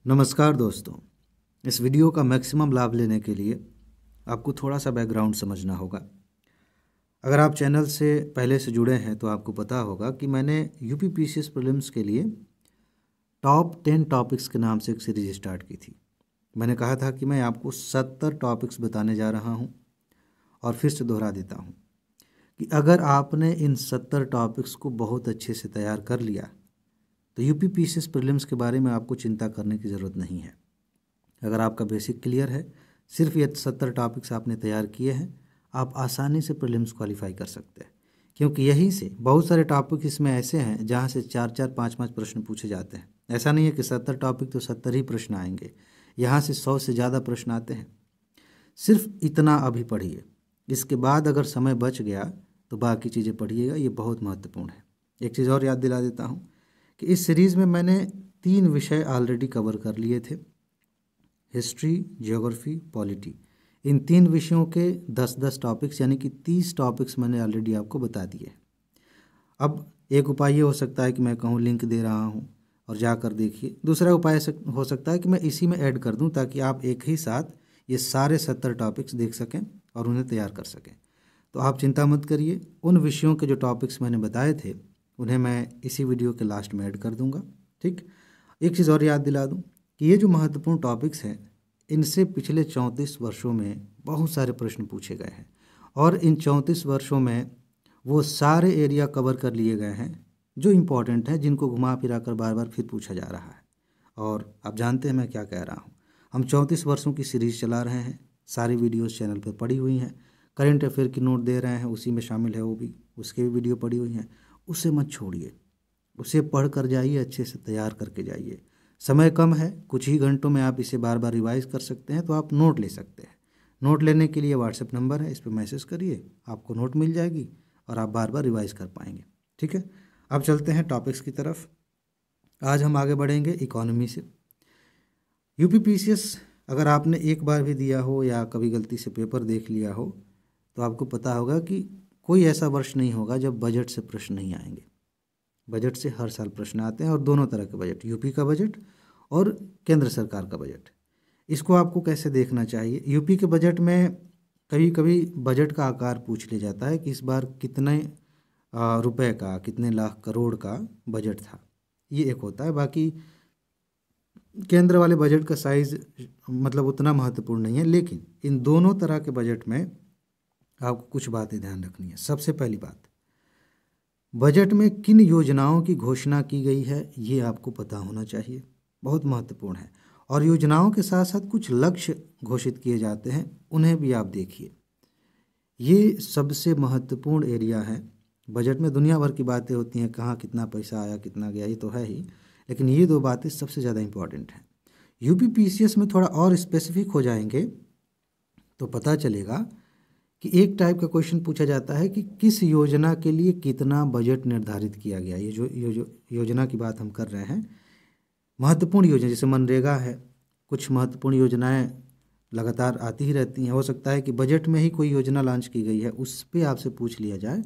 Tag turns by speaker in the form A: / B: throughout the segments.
A: नमस्कार दोस्तों। इस वीडियो का मैक्सिमम लाभ लेने के लिए आपको थोड़ा सा बैकग्राउंड समझना होगा। अगर आप चैनल से पहले से जुड़े हैं तो आपको पता होगा कि मैंने यूपी पीसीएस प्रीलिम्स के लिए टॉप 10 टॉपिक्स के नाम से एक सीरीज स्टार्ट की थी। मैंने कहा था कि मैं आपको 70 टॉपिक्स बताने जा रहा हूं और फिर से दोहरा देता हूं कि अगर आपने इन 70 टॉपिक्स को बहुत अच्छे से तैयार कर लिया तो यूपी पीसीएस प्रीलिम्स के बारे में आपको चिंता करने की ज़रूरत नहीं है। अगर आपका बेसिक क्लियर है, सिर्फ ये 70 टॉपिक्स आपने तैयार किए हैं, आप आसानी से प्रीलिम्स क्वालिफाई कर सकते हैं। क्योंकि यहीं से बहुत सारे टॉपिक इसमें ऐसे हैं जहां से 4-4, 5-5 प्रश्न पूछे जाते हैं। ऐसा नहीं है कि 70 टॉपिक तो 70 ही प्रश्न आएंगे, यहाँ से 100 से ज़्यादा प्रश्न आते हैं। सिर्फ इतना अभी पढ़िए, इसके बाद अगर समय बच गया तो बाकी चीज़ें पढ़िएगा, ये बहुत महत्वपूर्ण है। एक चीज़ और याद दिला देता हूँ कि इस सीरीज़ में मैंने 3 विषय ऑलरेडी कवर कर लिए थे, हिस्ट्री, ज्योग्राफी, पॉलिटी। इन 3 विषयों के 10-10 टॉपिक्स यानी कि 30 टॉपिक्स मैंने ऑलरेडी आपको बता दिए। अब एक उपाय ये हो सकता है कि मैं कहूँ लिंक दे रहा हूँ और जाकर देखिए। दूसरा उपाय हो सकता है कि मैं इसी में ऐड कर दूँ ताकि आप एक ही साथ ये सारे 70 टॉपिक्स देख सकें और उन्हें तैयार कर सकें। तो आप चिंता मत करिए, उन विषयों के जो टॉपिक्स मैंने बताए थे उन्हें मैं इसी वीडियो के लास्ट में ऐड कर दूंगा। ठीक, एक चीज़ और याद दिला दूं कि ये जो महत्वपूर्ण टॉपिक्स हैं इनसे पिछले 34 वर्षों में बहुत सारे प्रश्न पूछे गए हैं और इन 34 वर्षों में वो सारे एरिया कवर कर लिए गए हैं जो इम्पोर्टेंट हैं, जिनको घुमा फिरा कर बार बार फिर पूछा जा रहा है। और आप जानते हैं मैं क्या कह रहा हूँ। हम 34 वर्षों की सीरीज़ चला रहे हैं, सारी वीडियोज़ चैनल पर पड़ी हुई हैं। करेंट अफेयर की नोट दे रहे हैं, उसी में शामिल है वो भी, उसके भी वीडियो पड़ी हुई हैं। उसे मत छोड़िए, उसे पढ़ कर जाइए, अच्छे से तैयार करके जाइए। समय कम है, कुछ ही घंटों में आप इसे बार बार रिवाइज कर सकते हैं, तो आप नोट ले सकते हैं। नोट लेने के लिए व्हाट्सएप नंबर है, इस पर मैसेज करिए, आपको नोट मिल जाएगी और आप बार बार रिवाइज कर पाएंगे। ठीक है, अब चलते हैं टॉपिक्स की तरफ। आज हम आगे बढ़ेंगे इकोनॉमी से। यूपी पीसीएस अगर आपने एक बार भी दिया हो या कभी गलती से पेपर देख लिया हो तो आपको पता होगा कि कोई ऐसा वर्ष नहीं होगा जब बजट से प्रश्न नहीं आएंगे। बजट से हर साल प्रश्न आते हैं और दोनों तरह के बजट, यूपी का बजट और केंद्र सरकार का बजट। इसको आपको कैसे देखना चाहिए? यूपी के बजट में कभी कभी बजट का आकार पूछ लिया जाता है कि इस बार कितने रुपए का, कितने लाख करोड़ का बजट था, ये एक होता है। बाकी केंद्र वाले बजट का साइज मतलब उतना महत्वपूर्ण नहीं है, लेकिन इन दोनों तरह के बजट में आपको कुछ बातें ध्यान रखनी है। सबसे पहली बात, बजट में किन योजनाओं की घोषणा की गई है ये आपको पता होना चाहिए, बहुत महत्वपूर्ण है। और योजनाओं के साथ साथ कुछ लक्ष्य घोषित किए जाते हैं, उन्हें भी आप देखिए। ये सबसे महत्वपूर्ण एरिया है। बजट में दुनिया भर की बातें होती हैं, कहाँ कितना पैसा आया, कितना गया, ये तो है ही, लेकिन ये 2 बातें सबसे ज़्यादा इम्पॉर्टेंट हैं। यूपी पीसीएस में थोड़ा और स्पेसिफिक हो जाएंगे तो पता चलेगा कि एक टाइप का क्वेश्चन पूछा जाता है कि किस योजना के लिए कितना बजट निर्धारित किया गया। ये जो योजना की बात हम कर रहे हैं, महत्वपूर्ण योजना जैसे मनरेगा है, कुछ महत्वपूर्ण योजनाएं लगातार आती ही रहती हैं। हो सकता है कि बजट में ही कोई योजना लॉन्च की गई है, उस पर आपसे पूछ लिया जाए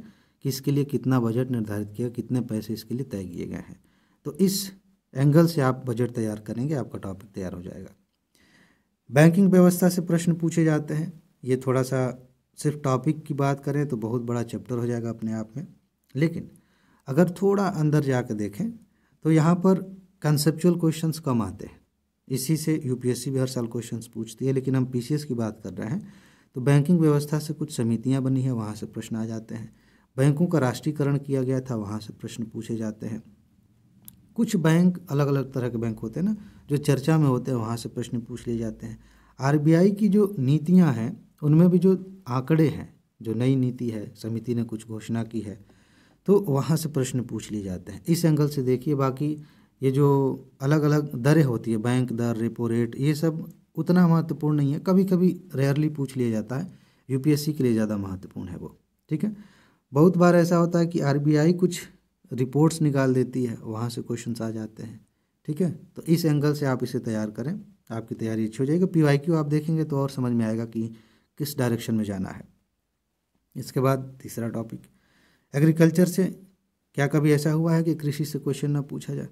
A: कि इसके लिए कितना बजट निर्धारित किया, कितने पैसे इसके लिए तय किए गए हैं। तो इस एंगल से आप बजट तैयार करेंगे, आपका टॉपिक तैयार हो जाएगा। बैंकिंग व्यवस्था से प्रश्न पूछे जाते हैं। ये थोड़ा सा, सिर्फ टॉपिक की बात करें तो बहुत बड़ा चैप्टर हो जाएगा अपने आप में, लेकिन अगर थोड़ा अंदर जाकर देखें तो यहाँ पर कंसेप्चुअल क्वेश्चंस कम आते हैं। इसी से यूपीएससी भी हर साल क्वेश्चंस पूछती है, लेकिन हम पीसीएस की बात कर रहे हैं तो बैंकिंग व्यवस्था से कुछ समितियाँ बनी हैं, वहाँ से प्रश्न आ जाते हैं। बैंकों का राष्ट्रीयकरण किया गया था, वहाँ से प्रश्न पूछे जाते हैं। कुछ बैंक, अलग अलग तरह के बैंक होते हैं ना, जो चर्चा में होते हैं, वहाँ से प्रश्न पूछ लिए जाते हैं। आरबीआई की जो नीतियाँ हैं उनमें भी जो आंकड़े हैं, जो नई नीति है, समिति ने कुछ घोषणा की है, तो वहाँ से प्रश्न पूछ लिए जाते हैं। इस एंगल से देखिए। बाकी ये जो अलग अलग दरें होती है, बैंक दर, रेपो रेट, ये सब उतना महत्वपूर्ण नहीं है, कभी कभी रेयरली पूछ लिया जाता है। यूपीएससी के लिए ज़्यादा महत्वपूर्ण है वो। ठीक है, बहुत बार ऐसा होता है कि आरबीआई कुछ रिपोर्ट्स निकाल देती है, वहाँ से क्वेश्चंस आ जाते हैं। ठीक है, तो इस एंगल से आप इसे तैयार करें, आपकी तैयारी अच्छी हो जाएगी। पीवाईक्यू आप देखेंगे तो और समझ में आएगा कि किस डायरेक्शन में जाना है। इसके बाद तीसरा टॉपिक एग्रीकल्चर से। क्या कभी ऐसा हुआ है कि कृषि से क्वेश्चन ना पूछा जाए?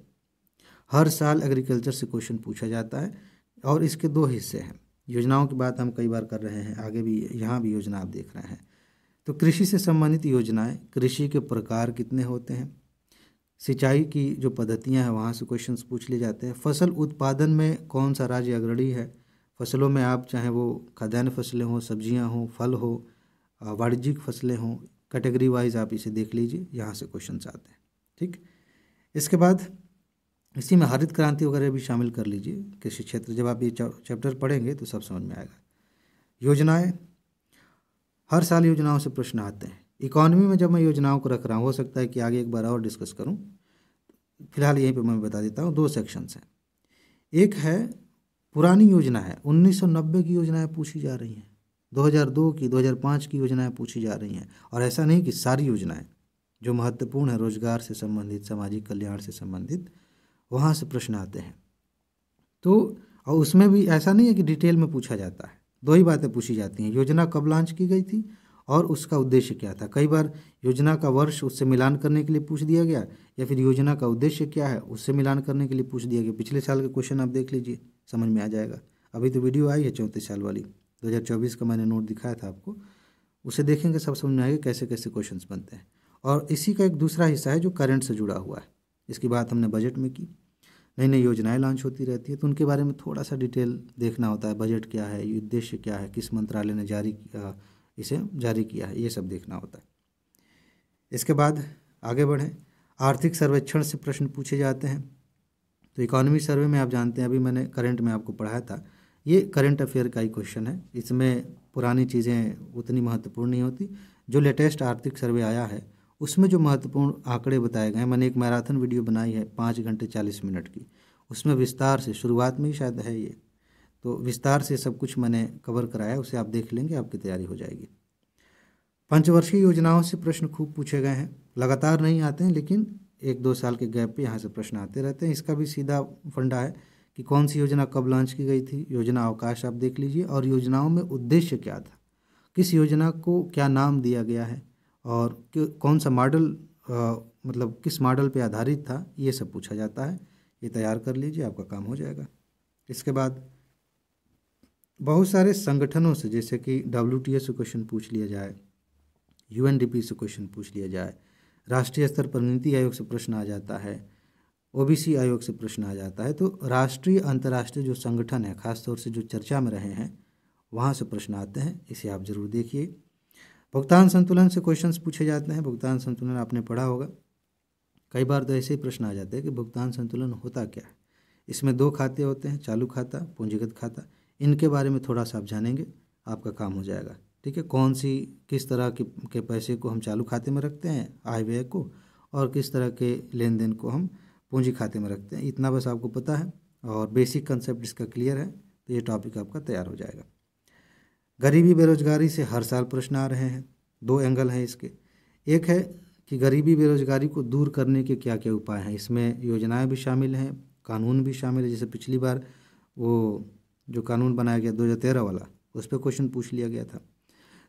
A: हर साल एग्रीकल्चर से क्वेश्चन पूछा जाता है और इसके दो हिस्से हैं। योजनाओं की बात हम कई बार कर रहे हैं, आगे भी यहाँ भी योजना आप देख रहे हैं। तो कृषि से संबंधित योजनाएं, कृषि के प्रकार कितने होते हैं, सिंचाई की जो पद्धतियां हैं वहाँ से क्वेश्चंस पूछ लिए जाते हैं। फसल उत्पादन में कौन सा राज्य अग्रणी है, फसलों में आप चाहे वो खाद्यान्न फसलें हों, सब्जियां हों, फल हो, वाणिज्यिक फसलें हों, कैटेगरी वाइज आप इसे देख लीजिए, यहाँ से क्वेश्चंस आते हैं। ठीक, इसके बाद इसी में हरित क्रांति वगैरह भी शामिल कर लीजिए कृषि क्षेत्र। जब आप ये चैप्टर पढ़ेंगे तो सब समझ में आएगा। योजनाएं, हर साल योजनाओं से प्रश्न आते हैं। इकोनॉमी में जब मैं योजनाओं को रख रहा हूँ, हो सकता है कि आगे एक बार और डिस्कस करूँ, फिलहाल यहीं पे मैं बता देता हूँ। दो सेक्शंस हैं। एक है पुरानी योजना है, 1990 की योजनाएं पूछी जा रही हैं, 2002 की, 2005 की योजनाएं पूछी जा रही हैं। और ऐसा नहीं कि सारी योजनाएं जो महत्वपूर्ण है, रोजगार से संबंधित, सामाजिक कल्याण से संबंधित, वहाँ से प्रश्न आते हैं। तो और उसमें भी ऐसा नहीं है कि डिटेल में पूछा जाता है, दो ही बातें पूछी जाती हैं। योजना कब लॉन्च की गई थी और उसका उद्देश्य क्या था। कई बार योजना का वर्ष उससे मिलान करने के लिए पूछ दिया गया, या फिर योजना का उद्देश्य क्या है उससे मिलान करने के लिए पूछ दिया गया। पिछले साल के क्वेश्चन आप देख लीजिए, समझ में आ जाएगा। अभी तो वीडियो आई है 34 साल वाली, 2024 का मैंने नोट दिखाया था आपको, उसे देखेंगे सब समझ में आएगा कैसे कैसे क्वेश्चन बनते हैं। और इसी का एक दूसरा हिस्सा है जो करंट से जुड़ा हुआ है। इसकी बात हमने बजट में की, नई नई योजनाएं लॉन्च होती रहती है तो उनके बारे में थोड़ा सा डिटेल देखना होता है। बजट क्या है, उद्देश्य क्या है, किस मंत्रालय ने इसे जारी किया है, ये सब देखना होता है। इसके बाद आगे बढ़ें। आर्थिक सर्वेक्षण से प्रश्न पूछे जाते हैं। तो इकोनॉमी सर्वे में आप जानते हैं, अभी मैंने करंट में आपको पढ़ाया था, ये करंट अफेयर का ही क्वेश्चन है। इसमें पुरानी चीज़ें उतनी महत्वपूर्ण नहीं होती। जो लेटेस्ट आर्थिक सर्वे आया है उसमें जो महत्वपूर्ण आंकड़े बताए गए हैं, मैंने एक मैराथन वीडियो बनाई है 5 घंटे 40 मिनट की, उसमें विस्तार से, शुरुआत में ही शायद है ये, तो विस्तार से सब कुछ मैंने कवर कराया, उसे आप देख लेंगे, आपकी तैयारी हो जाएगी। पंचवर्षीय योजनाओं से प्रश्न खूब पूछे गए हैं, लगातार नहीं आते हैं लेकिन 1-2 साल के गैप पे यहाँ से प्रश्न आते रहते हैं। इसका भी सीधा फंडा है कि कौन सी योजना कब लॉन्च की गई थी, योजना अवकाश आप देख लीजिए, और योजनाओं में उद्देश्य क्या था, किस योजना को क्या नाम दिया गया है, और कौन सा मॉडल, मतलब किस मॉडल पे आधारित था, ये सब पूछा जाता है। ये तैयार कर लीजिए, आपका काम हो जाएगा। इसके बाद बहुत सारे संगठनों से, जैसे कि WTO से क्वेश्चन पूछ लिया जाए, UNDP से क्वेश्चन पूछ लिया जाए, राष्ट्रीय स्तर पर नीति आयोग से प्रश्न आ जाता है, OBC आयोग से प्रश्न आ जाता है। तो राष्ट्रीय अंतर्राष्ट्रीय जो संगठन है, खासतौर से जो चर्चा में रहे हैं, वहाँ से प्रश्न आते हैं, इसे आप जरूर देखिए। भुगतान संतुलन से क्वेश्चंस पूछे जाते हैं। भुगतान संतुलन आपने पढ़ा होगा, कई बार तो ऐसे ही प्रश्न आ जाते हैं कि भुगतान संतुलन होता क्या है। इसमें 2 खाते होते हैं, चालू खाता, पूंजीगत खाता। इनके बारे में थोड़ा सा आप जानेंगे, आपका काम हो जाएगा। ठीक है, कौन सी, किस तरह के पैसे को हम चालू खाते में रखते हैं, आय व्यय को, और किस तरह के लेन देन को हम पूंजी खाते में रखते हैं, इतना बस आपको पता है और बेसिक कंसेप्ट इसका क्लियर है, तो ये टॉपिक आपका तैयार हो जाएगा। गरीबी बेरोजगारी से हर साल प्रश्न आ रहे हैं। 2 एंगल हैं इसके। एक है कि गरीबी बेरोजगारी को दूर करने के क्या क्या उपाय हैं। इसमें योजनाएं भी शामिल हैं, कानून भी शामिल है। जैसे पिछली बार वो जो कानून बनाया गया 2013 वाला, उस पर क्वेश्चन पूछ लिया गया था।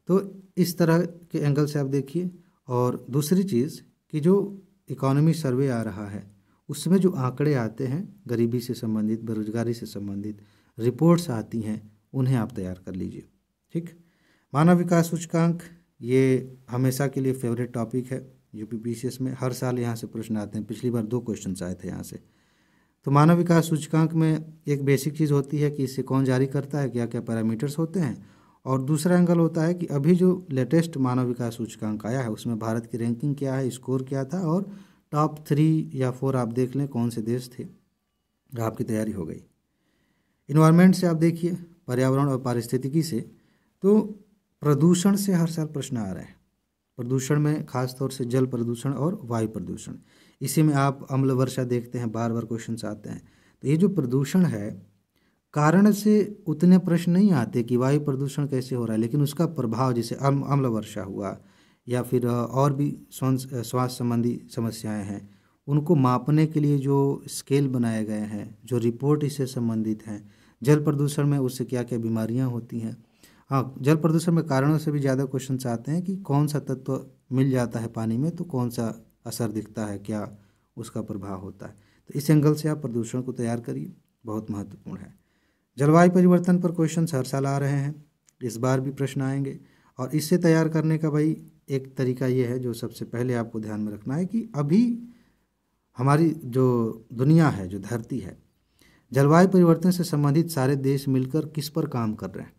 A: तो इस तरह के एंगल से आप देखिए। और दूसरी चीज़ कि जो इकोनॉमी सर्वे आ रहा है उसमें जो आंकड़े आते हैं गरीबी से संबंधित, बेरोजगारी से संबंधित रिपोर्ट्स आती हैं, उन्हें आप तैयार कर लीजिए। ठीक, मानव विकास सूचकांक, ये हमेशा के लिए फेवरेट टॉपिक है UPPCS में, हर साल यहाँ से प्रश्न आते हैं। पिछली बार 2 क्वेश्चन आए थे यहाँ से। तो मानव विकास सूचकांक में एक बेसिक चीज़ होती है कि इसे कौन जारी करता है, क्या क्या पैरामीटर्स होते हैं, और दूसरा एंगल होता है कि अभी जो लेटेस्ट मानव विकास सूचकांक आया है उसमें भारत की रैंकिंग क्या है, स्कोर क्या था, और टॉप 3 या 4 आप देख लें कौन से देश थे, आपकी तैयारी हो गई। इन्वायरमेंट से आप देखिए, पर्यावरण और पारिस्थितिकी से, तो प्रदूषण से हर साल प्रश्न आ रहे हैं। प्रदूषण में खास तौर से जल प्रदूषण और वायु प्रदूषण, इसी में आप अम्ल वर्षा देखते हैं, बार बार क्वेश्चन आते हैं। तो ये जो प्रदूषण है, कारण से उतने प्रश्न नहीं आते कि वायु प्रदूषण कैसे हो रहा है, लेकिन उसका प्रभाव, जैसे अम्ल वर्षा हुआ या फिर और भी स्वास्थ्य संबंधी समस्याएं हैं, उनको मापने के लिए जो स्केल बनाए गए हैं, जो रिपोर्ट इससे संबंधित हैं। जल प्रदूषण में उससे क्या क्या बीमारियां होती हैं। हाँ, जल प्रदूषण में कारणों से भी ज़्यादा क्वेश्चन आते हैं कि कौन सा तत्व मिल जाता है पानी में तो कौन सा असर दिखता है, क्या उसका प्रभाव होता है। तो इस एंगल से आप प्रदूषण को तैयार करिए, बहुत महत्वपूर्ण है। जलवायु परिवर्तन पर क्वेश्चन हर साल आ रहे हैं, इस बार भी प्रश्न आएंगे। और इससे तैयार करने का भाई एक तरीका ये है, जो सबसे पहले आपको ध्यान में रखना है कि अभी हमारी जो दुनिया है, जो धरती है, जलवायु परिवर्तन से संबंधित सारे देश मिलकर किस पर काम कर रहे हैं।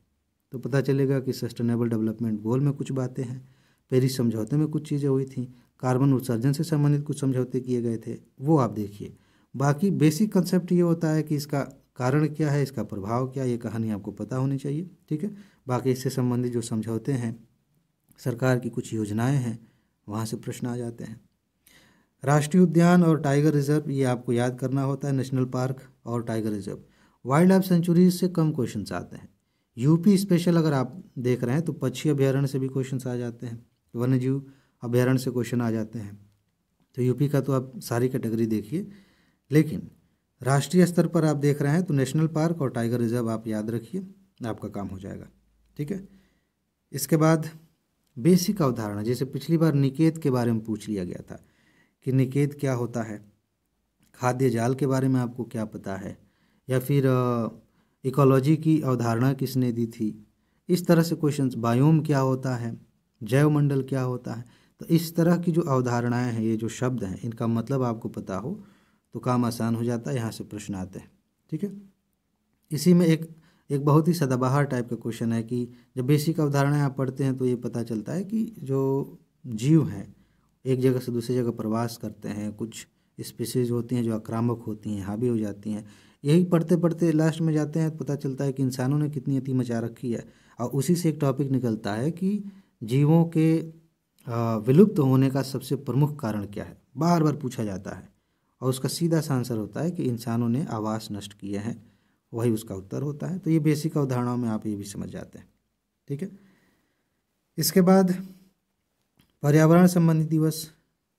A: तो पता चलेगा कि सस्टेनेबल डेवलपमेंट गोल में कुछ बातें हैं, पेरिस समझौते में कुछ चीज़ें हुई थी, कार्बन उत्सर्जन से संबंधित कुछ समझौते किए गए थे, वो आप देखिए। बाकी बेसिक कंसेप्ट ये होता है कि इसका कारण क्या है, इसका प्रभाव क्या है, ये कहानी आपको पता होनी चाहिए, ठीक है। बाकी इससे संबंधित जो समझौते हैं, सरकार की कुछ योजनाएं हैं, वहाँ से प्रश्न आ जाते हैं। राष्ट्रीय उद्यान और टाइगर रिजर्व, ये आपको याद करना होता है। नेशनल पार्क और tiger reserve, wild life sanctuaries से कम क्वेश्चंस आते हैं। यूपी स्पेशल अगर आप देख रहे हैं तो पक्षी अभ्यारण्य से भी क्वेश्चंस आ जाते हैं, वन्यजीव अभ्यारण्य से क्वेश्चन आ जाते हैं। तो यूपी का तो आप सारी कैटेगरी देखिए, लेकिन राष्ट्रीय स्तर पर आप देख रहे हैं तो नेशनल पार्क और टाइगर रिजर्व आप याद रखिए, आपका काम हो जाएगा, ठीक है। इसके बाद बेसिक अवधारणा, जैसे पिछली बार निकेत के बारे में पूछ लिया गया था कि निकेत क्या होता है, खाद्य जाल के बारे में आपको क्या पता है, या फिर इकोलॉजी की अवधारणा किसने दी थी। इस तरह से क्वेश्चंस, बायोम क्या होता है, जैवमंडल क्या होता है। तो इस तरह की जो अवधारणाएं हैं, ये जो शब्द हैं, इनका मतलब आपको पता हो तो काम आसान हो जाता है, यहाँ से प्रश्न आते हैं, ठीक है। इसी में एक बहुत ही सदाबहार टाइप का क्वेश्चन है कि जब बेसिक अवधारणाएं आप पढ़ते हैं तो ये पता चलता है कि जो जीव हैं एक जगह से दूसरी जगह प्रवास करते हैं, कुछ स्पीसीज होती हैं जो आक्रामक होती हैं, हावी हो जाती हैं। यही पढ़ते पढ़ते लास्ट में जाते हैं तो पता चलता है कि इंसानों ने कितनी अति मचा रखी है। और उसी से एक टॉपिक निकलता है कि जीवों के विलुप्त होने का सबसे प्रमुख कारण क्या है, बार बार पूछा जाता है। और उसका सीधा सा आंसर होता है कि इंसानों ने आवास नष्ट किए हैं, वही उसका उत्तर होता है। तो ये बेसिक अवधारणाओं में आप ये भी समझ जाते हैं, ठीक है। इसके बाद पर्यावरण संबंधी दिवस,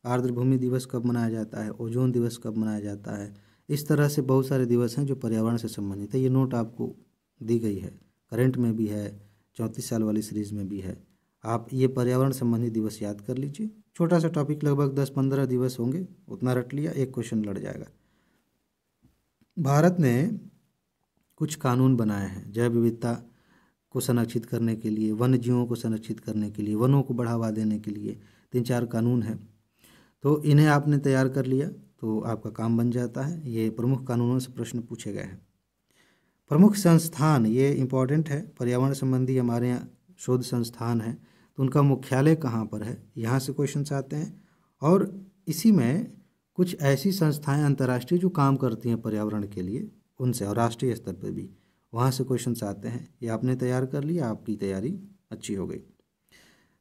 A: आर्द्र भूमि दिवस कब मनाया जाता है, ओजोन दिवस कब मनाया जाता है। इस तरह से बहुत सारे दिवस हैं जो पर्यावरण से संबंधित है। ये नोट आपको दी गई है, करंट में भी है, 34 साल वाली सीरीज़ में भी है। आप ये पर्यावरण संबंधी दिवस याद कर लीजिए। छोटा सा टॉपिक, लगभग 10-15 दिवस होंगे, उतना रट लिया, एक क्वेश्चन लड़ जाएगा। भारत ने कुछ कानून बनाए हैं जैव विविधता को संरक्षित करने के लिए, वन्य जीवों को संरक्षित करने के लिए, वनों को बढ़ावा देने के लिए 3-4 कानून हैं। तो इन्हें आपने तैयार कर लिया तो आपका काम बन जाता है। ये प्रमुख कानूनों से प्रश्न पूछे गए हैं। प्रमुख संस्थान, ये इम्पॉर्टेंट है, पर्यावरण संबंधी हमारे यहाँ शोध संस्थान है, तो उनका मुख्यालय कहाँ पर है, यहाँ से क्वेश्चंस आते हैं। और इसी में कुछ ऐसी संस्थाएं अंतर्राष्ट्रीय जो काम करती हैं पर्यावरण के लिए, उनसे, और राष्ट्रीय स्तर पर भी, वहाँ से क्वेश्चंस आते हैं। ये आपने तैयार कर लिया, आपकी तैयारी अच्छी हो गई।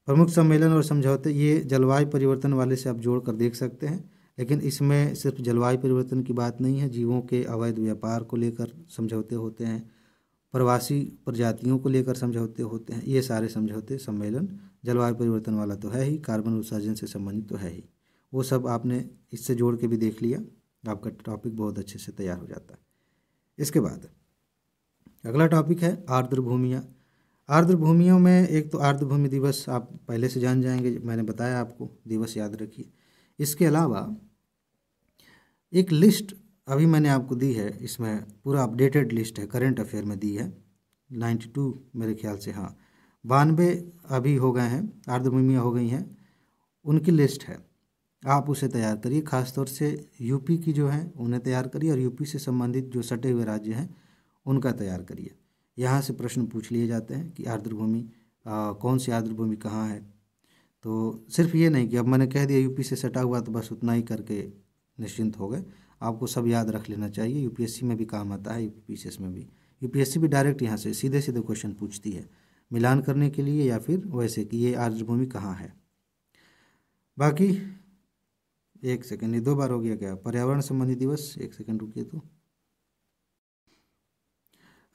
A: प्रमुख सम्मेलन और समझौते, ये जलवायु परिवर्तन वाले से आप जोड़ कर देख सकते हैं, लेकिन इसमें सिर्फ जलवायु परिवर्तन की बात नहीं है, जीवों के अवैध व्यापार को लेकर समझौते होते हैं, प्रवासी प्रजातियों को लेकर समझौते होते हैं। ये सारे समझौते, सम्मेलन जलवायु परिवर्तन वाला तो है ही, कार्बन उत्सर्जन से संबंधित तो है ही, वो सब आपने इससे जोड़ के भी देख लिया, आपका टॉपिक बहुत अच्छे से तैयार हो जाता है। इसके बाद अगला टॉपिक है आर्द्र भूमियाँ। आर्द्र भूमियों में एक तो आर्द्र भूमि दिवस आप पहले से जान जाएंगे, मैंने बताया आपको, दिवस याद रखिए। इसके अलावा एक लिस्ट अभी मैंने आपको दी है, इसमें पूरा अपडेटेड लिस्ट है, करंट अफेयर में दी है, 92 मेरे ख्याल से, हाँ 92 अभी हो गए हैं, आर्द्र भूमियाँ हो गई हैं, उनकी लिस्ट है। आप उसे तैयार करिए, खासतौर से यूपी की जो है उन्हें तैयार करिए, और यूपी से संबंधित जो सटे हुए राज्य हैं उनका तैयार करिए। यहाँ से प्रश्न पूछ लिए जाते हैं कि आर्द्र भूमि कौन सी आर्द्र भूमि कहाँ है। तो सिर्फ ये नहीं कि अब मैंने कह दिया यूपी से सटा हुआ तो बस उतना ही करके निश्चिंत हो गए, आपको सब याद रख लेना चाहिए। यूपीएससी में भी काम आता है, यूपीएससी में भी, यूपीएससी भी डायरेक्ट यहाँ से सीधे सीधे क्वेश्चन पूछती है, मिलान करने के लिए या फिर वैसे कि ये आर्द्र भूमि कहाँ है। बाकी एक सेकंड, ये 2 बार हो गया क्या, पर्यावरण संबंधी दिवस, एक सेकंड रुकिए तो,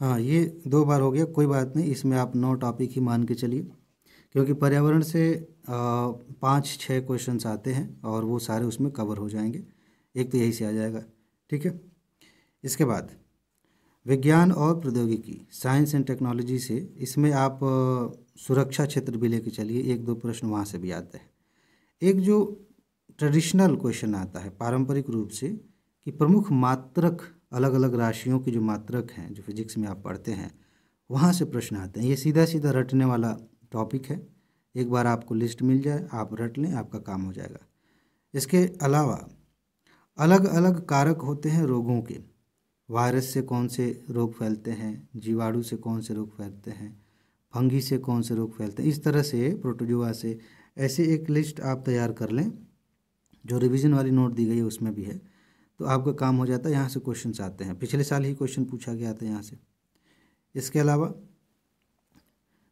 A: हाँ ये 2 बार हो गया, कोई बात नहीं, इसमें आप 9 टॉपिक ही मान के चलिए, क्योंकि पर्यावरण से 5-6 क्वेश्चंस आते हैं और वो सारे उसमें कवर हो जाएंगे, एक तो यही से आ जाएगा, ठीक है। इसके बाद विज्ञान और प्रौद्योगिकी, साइंस एंड टेक्नोलॉजी से, इसमें आप सुरक्षा क्षेत्र भी लेके चलिए, 1-2 प्रश्न वहाँ से भी आते हैं। एक जो ट्रेडिशनल क्वेश्चन आता है पारंपरिक रूप से, कि प्रमुख मात्रक, अलग अलग राशियों की जो मात्रक हैं जो फिजिक्स में आप पढ़ते हैं वहाँ से प्रश्न आते हैं। ये सीधा सीधा रटने वाला टॉपिक है। एक बार आपको लिस्ट मिल जाए, आप रट लें, आपका काम हो जाएगा। इसके अलावा अलग अलग कारक होते हैं रोगों के। वायरस से कौन से रोग फैलते हैं, जीवाणु से कौन से रोग फैलते हैं, फंगी से कौन से रोग फैलते हैं, इस तरह से प्रोटोजोआ से, ऐसे एक लिस्ट आप तैयार कर लें। जो रिवीजन वाली नोट दी गई है उसमें भी है, तो आपका काम हो जाता है। यहाँ से क्वेश्चंस आते हैं, पिछले साल ही क्वेश्चन पूछा गया था यहाँ से। इसके अलावा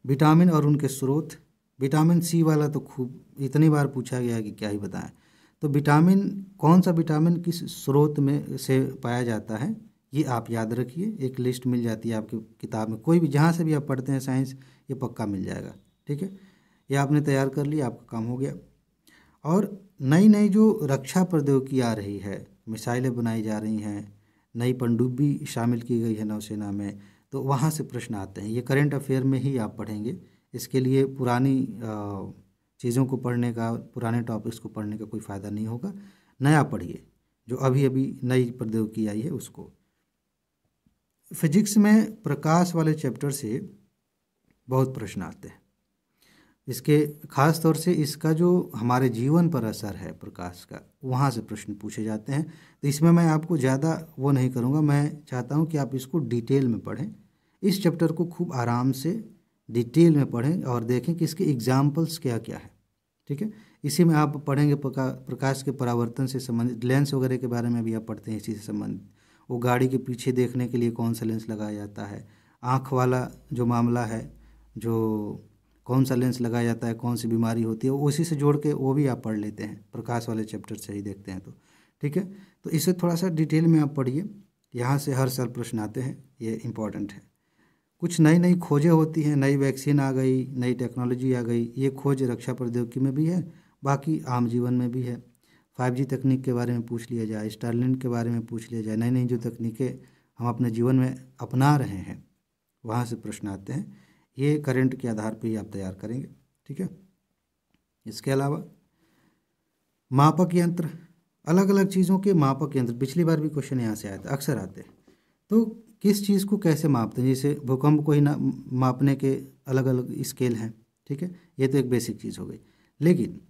A: विटामिन और उनके स्रोत, विटामिन सी वाला तो खूब इतनी बार पूछा गया है कि क्या ही बताएं। तो विटामिन, कौन सा विटामिन किस स्रोत में से पाया जाता है, ये आप याद रखिए। एक लिस्ट मिल जाती है आपकी किताब में, कोई भी जहाँ से भी आप पढ़ते हैं साइंस, ये पक्का मिल जाएगा। ठीक है, ये आपने तैयार कर लिया, आपका काम हो गया। और नई नई जो रक्षा प्रौद्योगिकी आ रही है, मिसाइलें बनाई जा रही हैं, नई पनडुब्बी शामिल की गई है नौसेना में, तो वहाँ से प्रश्न आते हैं। ये करंट अफेयर में ही आप पढ़ेंगे। इसके लिए पुरानी चीज़ों को पढ़ने का, पुराने टॉपिक्स को पढ़ने का कोई फ़ायदा नहीं होगा। नया पढ़िए, जो अभी अभी नई प्रौद्योगिकी आई है उसको। फिजिक्स में प्रकाश वाले चैप्टर से बहुत प्रश्न आते हैं। इसके ख़ास तौर से इसका जो हमारे जीवन पर असर है प्रकाश का, वहाँ से प्रश्न पूछे जाते हैं। तो इसमें मैं आपको ज़्यादा वो नहीं करूँगा, मैं चाहता हूँ कि आप इसको डिटेल में पढ़ें। इस चैप्टर को खूब आराम से डिटेल में पढ़ें और देखें कि इसके एग्जाम्पल्स क्या क्या है। ठीक है, इसी में आप पढ़ेंगे प्रकाश के परावर्तन से संबंधित, लेंस वगैरह के बारे में भी आप पढ़ते हैं इसी से संबंधित। वो गाड़ी के पीछे देखने के लिए कौन सा लेंस लगाया जाता है, आँख वाला जो मामला है, जो कौन सा लेंस लगाया जाता है, कौन सी बीमारी होती है, उसी से जोड़ के वो भी आप पढ़ लेते हैं, प्रकाश वाले चैप्टर से ही देखते हैं। तो ठीक है, तो इसे थोड़ा सा डिटेल में आप पढ़िए। यहाँ से हर साल प्रश्न आते हैं, ये इम्पॉर्टेंट है। कुछ नई नई खोजें होती हैं, नई वैक्सीन आ गई, नई टेक्नोलॉजी आ गई। ये खोज रक्षा प्रौद्योगिकी में भी है, बाकी आम जीवन में भी है। 5G तकनीक के बारे में पूछ लिया जाए, स्टारलिंक के बारे में पूछ लिया जाए, नई नई जो तकनीकें हम अपने जीवन में अपना रहे हैं, वहाँ से प्रश्न आते हैं। ये करंट के आधार पे ही आप तैयार करेंगे। ठीक है, इसके अलावा मापक यंत्र, अलग अलग चीज़ों के मापक यंत्र, पिछली बार भी क्वेश्चन यहाँ से आया था, अक्सर आते हैं। तो किस चीज़ को कैसे मापते हैं, जैसे भूकंप को ही ना मापने के अलग अलग स्केल हैं। ठीक है, ये तो एक बेसिक चीज़ हो गई। लेकिन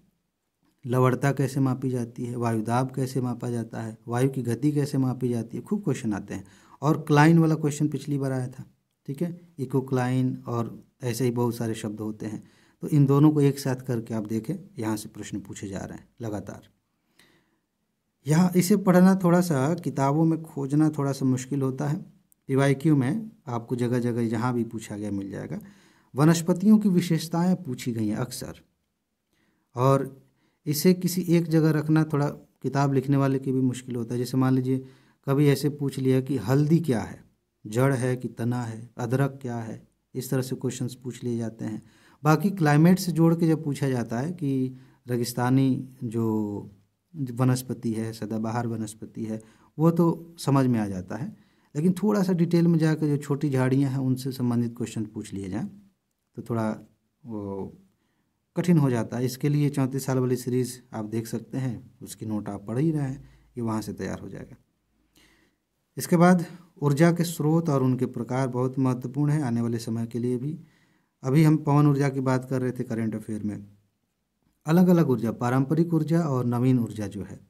A: लवणता कैसे मापी जाती है, वायुदाब कैसे मापा जाता है, वायु की गति कैसे मापी जाती है, खूब क्वेश्चन आते हैं। और क्लाइन वाला क्वेश्चन पिछली बार आया था। ठीक है, इकोक्लाइन और ऐसे ही बहुत सारे शब्द होते हैं। तो इन दोनों को एक साथ करके आप देखें, यहाँ से प्रश्न पूछे जा रहे हैं लगातार। यहाँ इसे पढ़ना थोड़ा सा, किताबों में खोजना थोड़ा सा मुश्किल होता है। PYQ में आपको जगह जगह जहाँ भी पूछा गया मिल जाएगा। वनस्पतियों की विशेषताएं पूछी गई हैं अक्सर, और इसे किसी एक जगह रखना थोड़ा किताब लिखने वाले की भी मुश्किल होता है। जैसे मान लीजिए कभी ऐसे पूछ लिया कि हल्दी क्या है, जड़ है कि तना है, अदरक क्या है, इस तरह से क्वेश्चंस पूछ लिए जाते हैं। बाकी क्लाइमेट से जोड़ के जब पूछा जाता है कि रेगिस्तानी जो वनस्पति है, सदाबहार वनस्पति है, वो तो समझ में आ जाता है। लेकिन थोड़ा सा डिटेल में जाकर जो छोटी झाड़ियाँ हैं उनसे संबंधित क्वेश्चन पूछ लिए जाएँ तो थोड़ा वो कठिन हो जाता है। इसके लिए 34 साल वाली सीरीज़ आप देख सकते हैं, उसकी नोट आप पढ़ ही रहे हैं, ये वहाँ से तैयार हो जाएगा। इसके बाद ऊर्जा के स्रोत और उनके प्रकार बहुत महत्वपूर्ण है आने वाले समय के लिए भी। अभी हम पवन ऊर्जा की बात कर रहे थे करंट अफेयर में। अलग अलग ऊर्जा, पारंपरिक ऊर्जा और नवीन ऊर्जा जो है,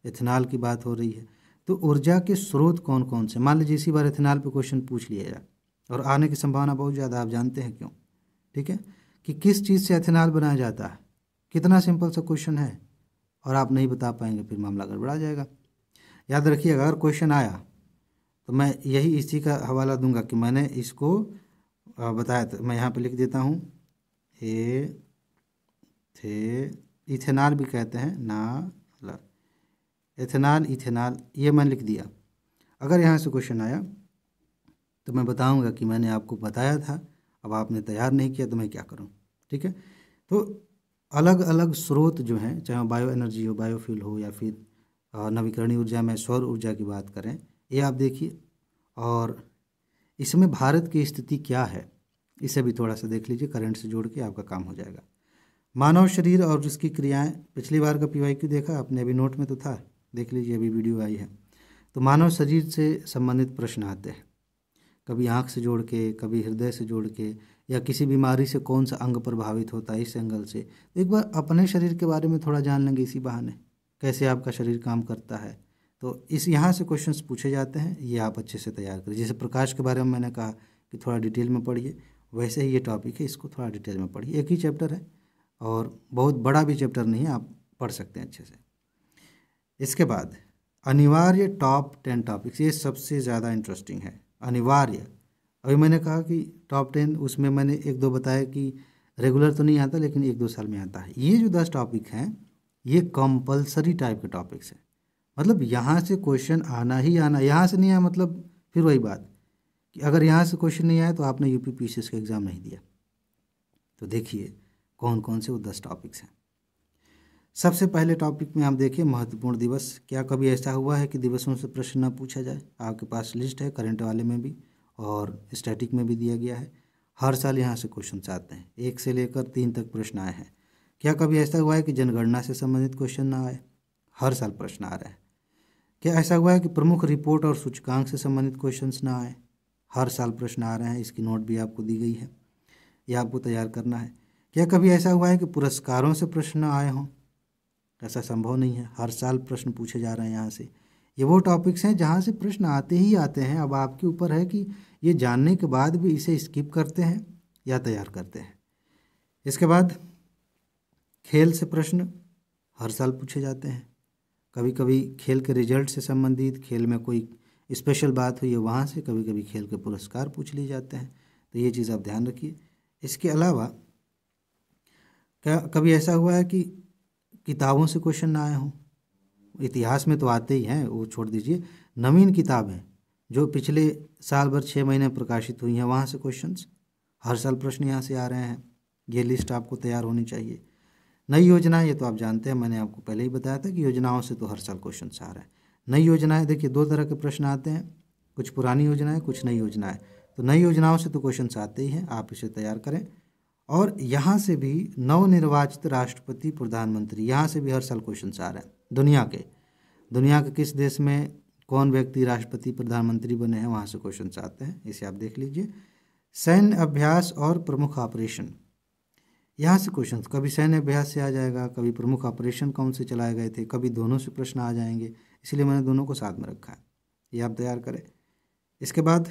A: इथेनॉल की बात हो रही है। तो ऊर्जा के स्रोत कौन कौन से, मान लीजिए इसी बार इथेनॉल पे क्वेश्चन पूछ लिया जाए, और आने की संभावना बहुत ज़्यादा, आप जानते हैं क्यों। ठीक है, कि किस चीज़ से इथेनॉल बनाया जाता है, कितना सिंपल सा क्वेश्चन है, और आप नहीं बता पाएंगे फिर मामला गड़बड़ा जाएगा। याद रखिएगा, अगर क्वेश्चन आया तो मैं यही इसी का हवाला दूंगा कि मैंने इसको बताया था। मैं यहाँ पे लिख देता हूँ, इथेनॉल भी कहते हैं ना, इथेनॉल, इथेनॉल, ये मैं लिख दिया। अगर यहाँ से क्वेश्चन आया तो मैं बताऊंगा कि मैंने आपको बताया था, अब आपने तैयार नहीं किया तो मैं क्या करूं। ठीक है, तो अलग अलग स्रोत जो हैं, चाहे बायो एनर्जी हो, बायोफ्यूल हो, या फिर नवीकरणीय ऊर्जा में सौर ऊर्जा की बात करें, ये आप देखिए। और इसमें भारत की स्थिति क्या है, इसे भी थोड़ा सा देख लीजिए, करंट से जोड़ के आपका काम हो जाएगा। मानव शरीर और उसकी क्रियाएं, पिछली बार का PYQ देखा आपने, अभी नोट में तो था, देख लीजिए, अभी वीडियो आई है। तो मानव शरीर से संबंधित प्रश्न आते हैं, कभी आँख से जोड़ के, कभी हृदय से जोड़ के, या किसी बीमारी से कौन सा अंग प्रभावित होता है इस एंगल से। तो एक बार अपने शरीर के बारे में थोड़ा जान लेंगे इसी बहाने, कैसे आपका शरीर काम करता है। तो इस यहाँ से क्वेश्चंस पूछे जाते हैं, ये आप अच्छे से तैयार करिए। जैसे प्रकाश के बारे में मैंने कहा कि थोड़ा डिटेल में पढ़िए, वैसे ही ये टॉपिक है, इसको थोड़ा डिटेल में पढ़िए। एक ही चैप्टर है और बहुत बड़ा भी चैप्टर नहीं है, आप पढ़ सकते हैं अच्छे से। इसके बाद अनिवार्य टॉप 10 टॉपिक्स, ये सबसे ज़्यादा इंटरेस्टिंग है। अनिवार्य, अभी मैंने कहा कि टॉप 10, उसमें मैंने 1-2 बताया कि रेगुलर तो नहीं आता लेकिन 1-2 साल में आता है। ये जो 10 टॉपिक हैं ये कंपलसरी टाइप के टॉपिक्स हैं, मतलब यहाँ से क्वेश्चन आना ही आना। यहाँ से नहीं आया मतलब फिर वही बात कि अगर यहाँ से क्वेश्चन नहीं आया तो आपने यूपी पीसीएस का एग्ज़ाम नहीं दिया। तो देखिए कौन कौन से वो 10 टॉपिक्स हैं। सबसे पहले टॉपिक में आप देखिए महत्वपूर्ण दिवस। क्या कभी ऐसा हुआ है कि दिवसों से प्रश्न न पूछा जाए? आपके पास लिस्ट है, करंट वाले में भी और स्टैटिक में भी दिया गया है। हर साल यहाँ से क्वेश्चन आते हैं, 1 से लेकर 3 तक प्रश्न आए हैं। क्या कभी ऐसा हुआ है कि जनगणना से संबंधित क्वेश्चन ना आए? हर साल प्रश्न आ रहे हैं। क्या ऐसा हुआ है कि प्रमुख रिपोर्ट और सूचकांक से संबंधित क्वेश्चंस ना आए? हर साल प्रश्न आ रहे हैं, इसकी नोट भी आपको दी गई है, यह आपको तैयार करना है। क्या कभी ऐसा हुआ है कि पुरस्कारों से प्रश्न आए हों? ऐसा संभव नहीं है, हर साल प्रश्न पूछे जा रहे हैं यहाँ से। ये वो टॉपिक्स हैं जहाँ से प्रश्न आते ही आते हैं। अब आपके ऊपर है कि ये जानने के बाद भी इसे स्किप करते हैं या तैयार करते हैं। इसके बाद खेल से प्रश्न हर साल पूछे जाते हैं। कभी कभी खेल के रिजल्ट से संबंधित, खेल में कोई स्पेशल बात हुई है वहाँ से, कभी कभी खेल के पुरस्कार पूछ लिए जाते हैं। तो ये चीज़ आप ध्यान रखिए। इसके अलावा क्या कभी ऐसा हुआ है कि किताबों से क्वेश्चन ना आए हों? इतिहास में तो आते ही हैं, वो छोड़ दीजिए। नवीन किताबें जो पिछले साल भर 6 महीने प्रकाशित हुई हैं, वहाँ से क्वेश्चंस हर साल प्रश्न यहाँ से आ रहे हैं। ये लिस्ट आपको तैयार होनी चाहिए। नई योजनाएं, ये तो आप जानते हैं, मैंने आपको पहले ही बताया था कि योजनाओं से तो हर साल क्वेश्चन आ रहा है। नई योजनाएं, देखिए 2 तरह के प्रश्न आते हैं, कुछ पुरानी योजनाएं, कुछ नई योजनाएं। तो नई योजनाओं से तो क्वेश्चन आते ही हैं, आप इसे तैयार करें। और यहाँ से भी नवनिर्वाचित राष्ट्रपति प्रधानमंत्री, यहाँ से भी हर साल क्वेश्चन आ रहे हैं। दुनिया के किस देश में कौन व्यक्ति राष्ट्रपति प्रधानमंत्री बने हैं, वहाँ से क्वेश्चन आते हैं, इसे आप देख लीजिए। सैन्य अभ्यास और प्रमुख ऑपरेशन, यहाँ से क्वेश्चन कभी सैन्य अभ्यास से आ जाएगा, कभी प्रमुख ऑपरेशन कौन से चलाए गए थे, कभी दोनों से प्रश्न आ जाएंगे, इसलिए मैंने दोनों को साथ में रखा है, ये आप तैयार करें। इसके बाद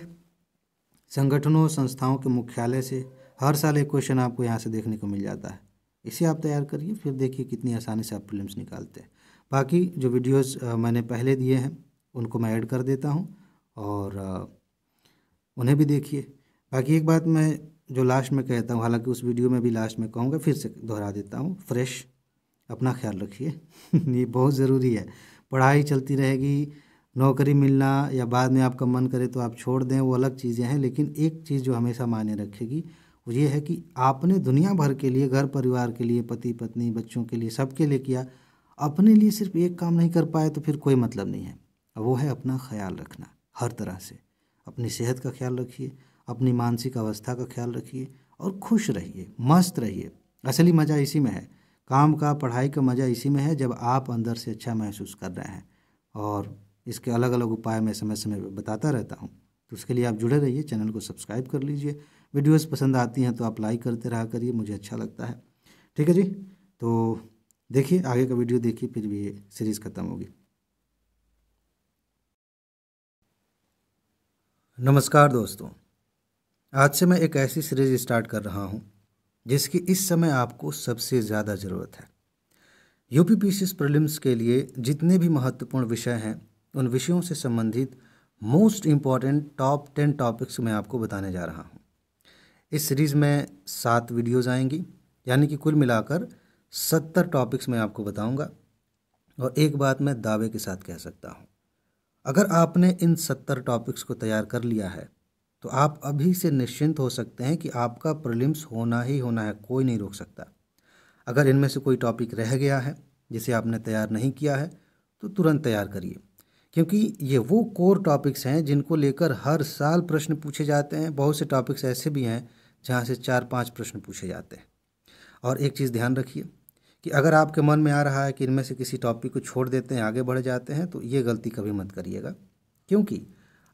A: संगठनों संस्थाओं के मुख्यालय से हर साल एक क्वेश्चन आपको यहाँ से देखने को मिल जाता है, इसे आप तैयार करिए। फिर देखिए कितनी आसानी से आप प्रीलिम्स निकालते हैं। बाकी जो वीडियोस मैंने पहले दिए हैं उनको मैं ऐड कर देता हूँ और उन्हें भी देखिए। बाकी एक बात मैं जो लास्ट में कहता हूँ, हालांकि उस वीडियो में भी लास्ट में कहूँगा, फिर से दोहरा देता हूँ, फ्रेश अपना ख्याल रखिए ये बहुत ज़रूरी है। पढ़ाई चलती रहेगी, नौकरी मिलना या बाद में आपका मन करे तो आप छोड़ दें, वो अलग चीज़ें हैं, लेकिन एक चीज़ जो हमेशा मायने रखेगी वो ये है कि आपने दुनिया भर के लिए, घर परिवार के लिए, पति पत्नी बच्चों के लिए, सबके लिए किया, अपने लिए सिर्फ एक काम नहीं कर पाए तो फिर कोई मतलब नहीं है। वो है अपना ख्याल रखना। हर तरह से अपनी सेहत का ख्याल रखिए, अपनी मानसिक अवस्था का ख्याल रखिए और खुश रहिए, मस्त रहिए। असली मज़ा इसी में है, काम का, पढ़ाई का मज़ा इसी में है जब आप अंदर से अच्छा महसूस कर रहे हैं। और इसके अलग अलग उपाय मैं समय समय पर बताता रहता हूँ, तो उसके लिए आप जुड़े रहिए, चैनल को सब्सक्राइब कर लीजिए। वीडियोस पसंद आती हैं तो आप लाइक करते रहा करिए, मुझे अच्छा लगता है। ठीक है जी, तो देखिए आगे का वीडियो देखिए, फिर भी ये सीरीज़ ख़त्म होगी। नमस्कार दोस्तों, आज से मैं एक ऐसी सीरीज़ स्टार्ट कर रहा हूँ जिसकी इस समय आपको सबसे ज़्यादा ज़रूरत है। यूपी पीसीएस प्रीलिम्स के लिए जितने भी महत्वपूर्ण विषय हैं उन विषयों से संबंधित मोस्ट इम्पॉर्टेंट टॉप 10 टॉपिक्स मैं आपको बताने जा रहा हूँ। इस सीरीज़ में 7 वीडियोज़ आएंगी, यानी कि कुल मिलाकर 70 टॉपिक्स मैं आपको बताऊँगा। और एक बात मैं दावे के साथ कह सकता हूँ, अगर आपने इन 70 टॉपिक्स को तैयार कर लिया है तो आप अभी से निश्चिंत हो सकते हैं कि आपका प्रीलिम्स होना ही होना है, कोई नहीं रोक सकता। अगर इनमें से कोई टॉपिक रह गया है जिसे आपने तैयार नहीं किया है तो तुरंत तैयार करिए, क्योंकि ये वो कोर टॉपिक्स हैं जिनको लेकर हर साल प्रश्न पूछे जाते हैं। बहुत से टॉपिक्स ऐसे भी हैं जहाँ से 4-5 प्रश्न पूछे जाते हैं। और एक चीज़ ध्यान रखिए कि अगर आपके मन में आ रहा है कि इनमें से किसी टॉपिक को छोड़ देते हैं, आगे बढ़ जाते हैं, तो ये गलती कभी मत करिएगा। क्योंकि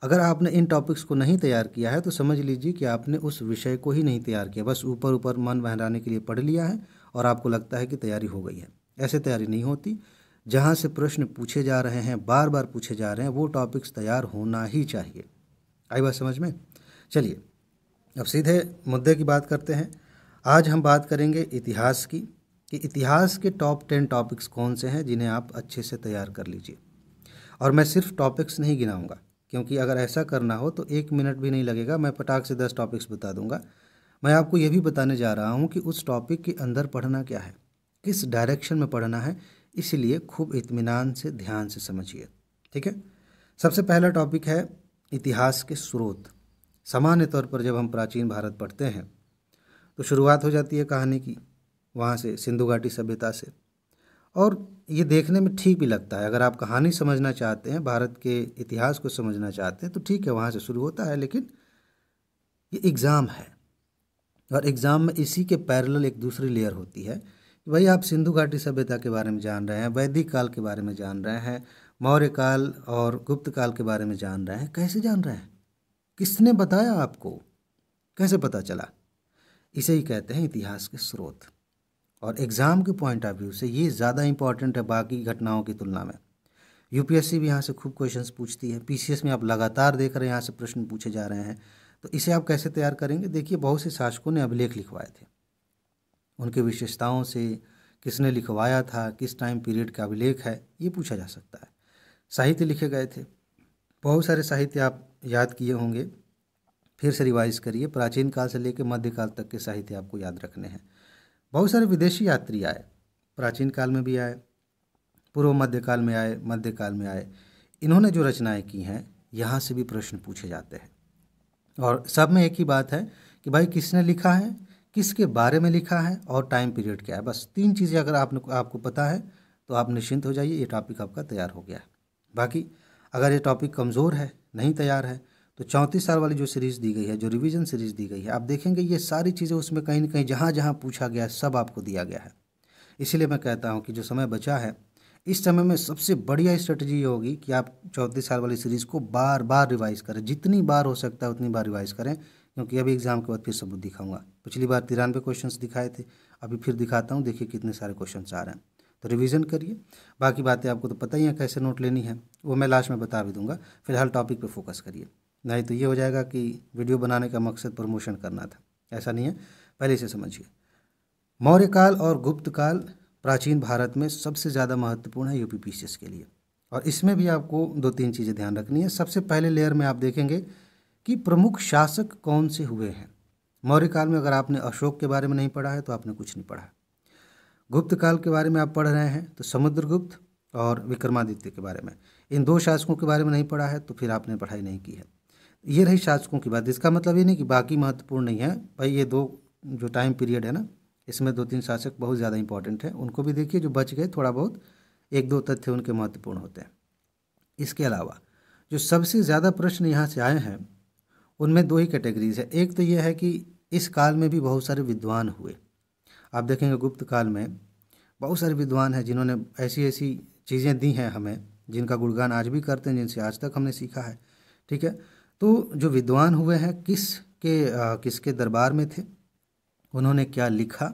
A: अगर आपने इन टॉपिक्स को नहीं तैयार किया है तो समझ लीजिए कि आपने उस विषय को ही नहीं तैयार किया, बस ऊपर ऊपर मन बहलाने के लिए पढ़ लिया है और आपको लगता है कि तैयारी हो गई है। ऐसे तैयारी नहीं होती। जहाँ से प्रश्न पूछे जा रहे हैं, बार बार पूछे जा रहे हैं, वो टॉपिक्स तैयार होना ही चाहिए। आई बात समझ में? चलिए अब सीधे मुद्दे की बात करते हैं। आज हम बात करेंगे इतिहास की, कि इतिहास के टॉप 10 टॉपिक्स कौन से हैं जिन्हें आप अच्छे से तैयार कर लीजिए। और मैं सिर्फ टॉपिक्स नहीं गिनाऊंगा, क्योंकि अगर ऐसा करना हो तो 1 मिनट भी नहीं लगेगा, मैं पटाख से 10 टॉपिक्स बता दूंगा। मैं आपको ये भी बताने जा रहा हूँ कि उस टॉपिक के अंदर पढ़ना क्या है, किस डायरेक्शन में पढ़ना है, इसलिए खूब इत्मीनान से ध्यान से समझिए। ठीक है। सबसे पहला टॉपिक है इतिहास के स्रोत। सामान्य तौर पर जब हम प्राचीन भारत पढ़ते हैं तो शुरुआत हो जाती है कहानी की, वहाँ से सिंधु घाटी सभ्यता से। और ये देखने में ठीक भी लगता है। अगर आप कहानी समझना चाहते हैं, भारत के इतिहास को समझना चाहते हैं तो ठीक है, वहाँ से शुरू होता है। लेकिन ये एग्ज़ाम है और एग्ज़ाम में इसी के पैरेलल एक दूसरी लेयर होती है कि भाई आप सिंधु घाटी सभ्यता के बारे में जान रहे हैं, वैदिक काल के बारे में जान रहे हैं, मौर्य काल और गुप्त काल के बारे में जान रहे हैं। कैसे जान रहे हैं? किसने बताया आपको? कैसे पता चला? इसे ही कहते हैं इतिहास के स्रोत। और एग्ज़ाम के पॉइंट ऑफ व्यू से ये ज़्यादा इंपॉर्टेंट है बाकी घटनाओं की तुलना में। यूपीएससी भी यहाँ से खूब क्वेश्चंस पूछती है, पीसीएस में आप लगातार देख रहे हैं यहाँ से प्रश्न पूछे जा रहे हैं। तो इसे आप कैसे तैयार करेंगे? देखिए, बहुत से शासकों ने अभिलेख लिखवाए थे, उनके विशेषताओं से, किसने लिखवाया था, किस टाइम पीरियड का अभिलेख है, ये पूछा जा सकता है। साहित्य लिखे गए थे, बहुत सारे साहित्य आप याद किए होंगे, फिर से रिवाइज करिए। प्राचीन काल से लेकर मध्यकाल तक के साहित्य आपको याद रखने हैं। बहुत सारे विदेशी यात्री आए, प्राचीन काल में भी आए, पूर्व मध्यकाल में आए, मध्यकाल में आए। इन्होंने जो रचनाएं की हैं, यहाँ से भी प्रश्न पूछे जाते हैं। और सब में एक ही बात है कि भाई किसने लिखा है, किसके बारे में लिखा है और टाइम पीरियड क्या है। बस 3 चीज़ें अगर आपको पता है तो आप निश्चिंत हो जाइए, ये टॉपिक आपका तैयार हो गया है। बाकी अगर ये टॉपिक कमज़ोर है, नहीं तैयार है, तो 34 साल वाली जो सीरीज़ दी गई है, जो रिवीजन सीरीज़ दी गई है, आप देखेंगे ये सारी चीज़ें उसमें कहीं ना कहीं जहाँ जहाँ पूछा गया है सब आपको दिया गया है। इसीलिए मैं कहता हूँ कि जो समय बचा है, इस समय में सबसे बढ़िया स्ट्रेटजी ये होगी कि आप 34 साल वाली सीरीज़ को बार बार रिवाइज करें, जितनी बार हो सकता है उतनी बार रिवाइज करें। क्योंकि अभी एग्जाम के बाद फिर सबूत दिखाऊंगा। पिछली बार 93 क्वेश्चंस दिखाए थे, अभी फिर दिखाता हूँ, देखिए कितने सारे क्वेश्चंस आ रहे हैं। तो रिवीजन करिए। बाकी बातें आपको तो पता ही है कैसे नोट लेनी है, वो मैं लास्ट में बता भी दूंगा। फिलहाल टॉपिक पे फोकस करिए, नहीं तो ये हो जाएगा कि वीडियो बनाने का मकसद प्रमोशन करना था, ऐसा नहीं है। पहले से समझिए, मौर्य काल और गुप्त काल प्राचीन भारत में सबसे ज़्यादा महत्वपूर्ण है यूपी पीसीएस के लिए। और इसमें भी आपको 2-3 चीज़ें ध्यान रखनी है। सबसे पहले लेयर में आप देखेंगे कि प्रमुख शासक कौन से हुए हैं। मौर्य काल में अगर आपने अशोक के बारे में नहीं पढ़ा है तो आपने कुछ नहीं पढ़ा। गुप्त काल के बारे में आप पढ़ रहे हैं तो समुद्रगुप्त और विक्रमादित्य के बारे में, इन 2 शासकों के बारे में नहीं पढ़ा है तो फिर आपने पढ़ाई नहीं की है। ये रही शासकों की बात। इसका मतलब ये नहीं कि बाकी महत्वपूर्ण नहीं है भाई। ये 2 जो टाइम पीरियड है ना, इसमें 2-3 शासक बहुत ज़्यादा इंपॉर्टेंट है, उनको भी देखिए। जो बच गए थोड़ा बहुत 1-2 तथ्य उनके महत्वपूर्ण होते हैं। इसके अलावा जो सबसे ज़्यादा प्रश्न यहाँ से आए हैं उनमें 2 ही कैटेगरीज है। एक तो ये है कि इस काल में भी बहुत सारे विद्वान हुए। आप देखेंगे गुप्त काल में बहुत सारे विद्वान हैं जिन्होंने ऐसी ऐसी चीज़ें दी हैं हमें, जिनका गुणगान आज भी करते हैं, जिनसे आज तक हमने सीखा है। ठीक है। तो जो विद्वान हुए हैं किसके दरबार में थे, उन्होंने क्या लिखा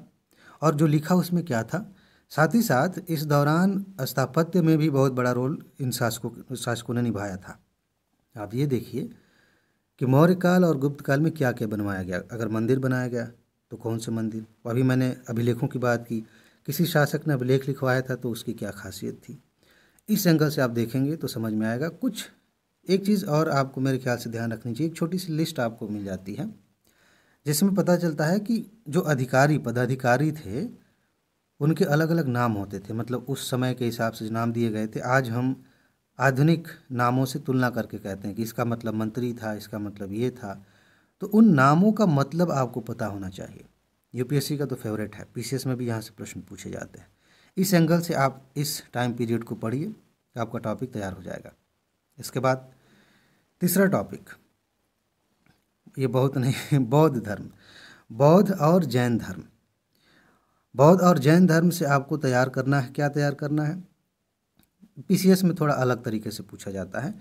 A: और जो लिखा उसमें क्या था। साथ ही साथ इस दौरान स्थापत्य में भी बहुत बड़ा रोल इन शासकों ने निभाया था। आप ये देखिए कि मौर्य काल और गुप्त काल में क्या क्या बनवाया गया। अगर मंदिर बनाया गया तो कौन से मंदिर। अभी मैंने अभिलेखों की बात की, किसी शासक ने अभिलेख लिखवाया था तो उसकी क्या खासियत थी। इस एंगल से आप देखेंगे तो समझ में आएगा। कुछ एक चीज़ और आपको मेरे ख्याल से ध्यान रखनी चाहिए। एक छोटी सी लिस्ट आपको मिल जाती है जिसमें पता चलता है कि जो पदाधिकारी थे उनके अलग अलग नाम होते थे, मतलब उस समय के हिसाब से नाम दिए गए थे। आज हम आधुनिक नामों से तुलना करके कहते हैं कि इसका मतलब मंत्री था, इसका मतलब ये था। तो उन नामों का मतलब आपको पता होना चाहिए। यूपीएससी का तो फेवरेट है, पीसीएस में भी यहाँ से प्रश्न पूछे जाते हैं। इस एंगल से आप इस टाइम पीरियड को पढ़िए, आपका टॉपिक तैयार हो जाएगा। इसके बाद तीसरा टॉपिक, ये बहुत नहीं, बौद्ध धर्म, बौद्ध और जैन धर्म। बौद्ध और जैन धर्म से आपको तैयार करना है, क्या तैयार करना है। पीसीएस में थोड़ा अलग तरीके से पूछा जाता है।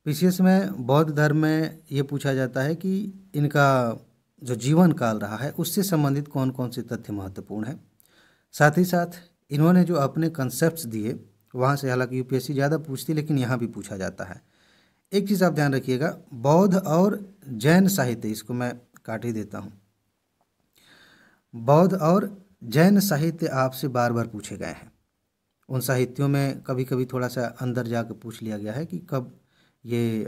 A: पीसीएस में बौद्ध धर्म में ये पूछा जाता है कि इनका जो जीवन काल रहा है उससे संबंधित कौन कौन से तथ्य महत्वपूर्ण है। साथ ही साथ इन्होंने जो अपने कंसेप्ट्स दिए वहाँ से, हालांकि यूपीएससी ज़्यादा पूछती लेकिन यहाँ भी पूछा जाता है। एक चीज़ आप ध्यान रखिएगा, बौद्ध और जैन साहित्य, इसको मैं काट ही देता हूँ, बौद्ध और जैन साहित्य आपसे बार बार पूछे गए हैं। उन साहित्यों में कभी कभी थोड़ा सा अंदर जाकर पूछ लिया गया है कि कब ये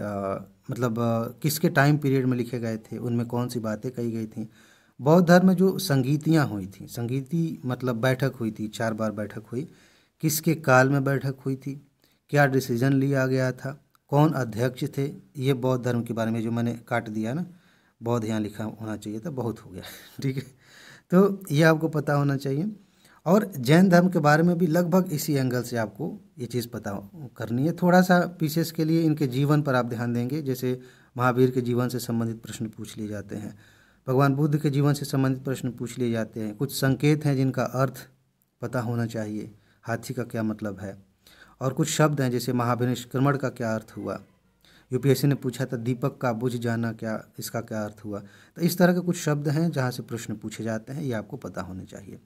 A: किसके टाइम पीरियड में लिखे गए थे, उनमें कौन सी बातें कही गई थी। बौद्ध धर्म में जो संगीतियाँ हुई थी, संगीति मतलब बैठक हुई थी, 4 बार बैठक हुई, किसके काल में बैठक हुई थी, क्या डिसीजन लिया गया था, कौन अध्यक्ष थे, ये बौद्ध धर्म के बारे में जो मैंने काट दिया ना, बौद्ध यहाँ लिखा होना चाहिए था, बहुत हो गया ठीक है, तो ये आपको पता होना चाहिए। और जैन धर्म के बारे में भी लगभग इसी एंगल से आपको ये चीज़ पता करनी है। थोड़ा सा पीसेस के लिए इनके जीवन पर आप ध्यान देंगे, जैसे महावीर के जीवन से संबंधित प्रश्न पूछ लिए जाते हैं, भगवान बुद्ध के जीवन से संबंधित प्रश्न पूछ लिए जाते हैं, कुछ संकेत हैं जिनका अर्थ पता होना चाहिए, हाथी का क्या मतलब है, और कुछ शब्द हैं जैसे महाविनिष्क्रमण का क्या अर्थ हुआ। यूपीएससी ने पूछा था दीपक का बुझ जाना, क्या इसका क्या अर्थ हुआ। तो इस तरह के कुछ शब्द हैं जहाँ से प्रश्न पूछे जाते हैं, ये आपको पता होने चाहिए।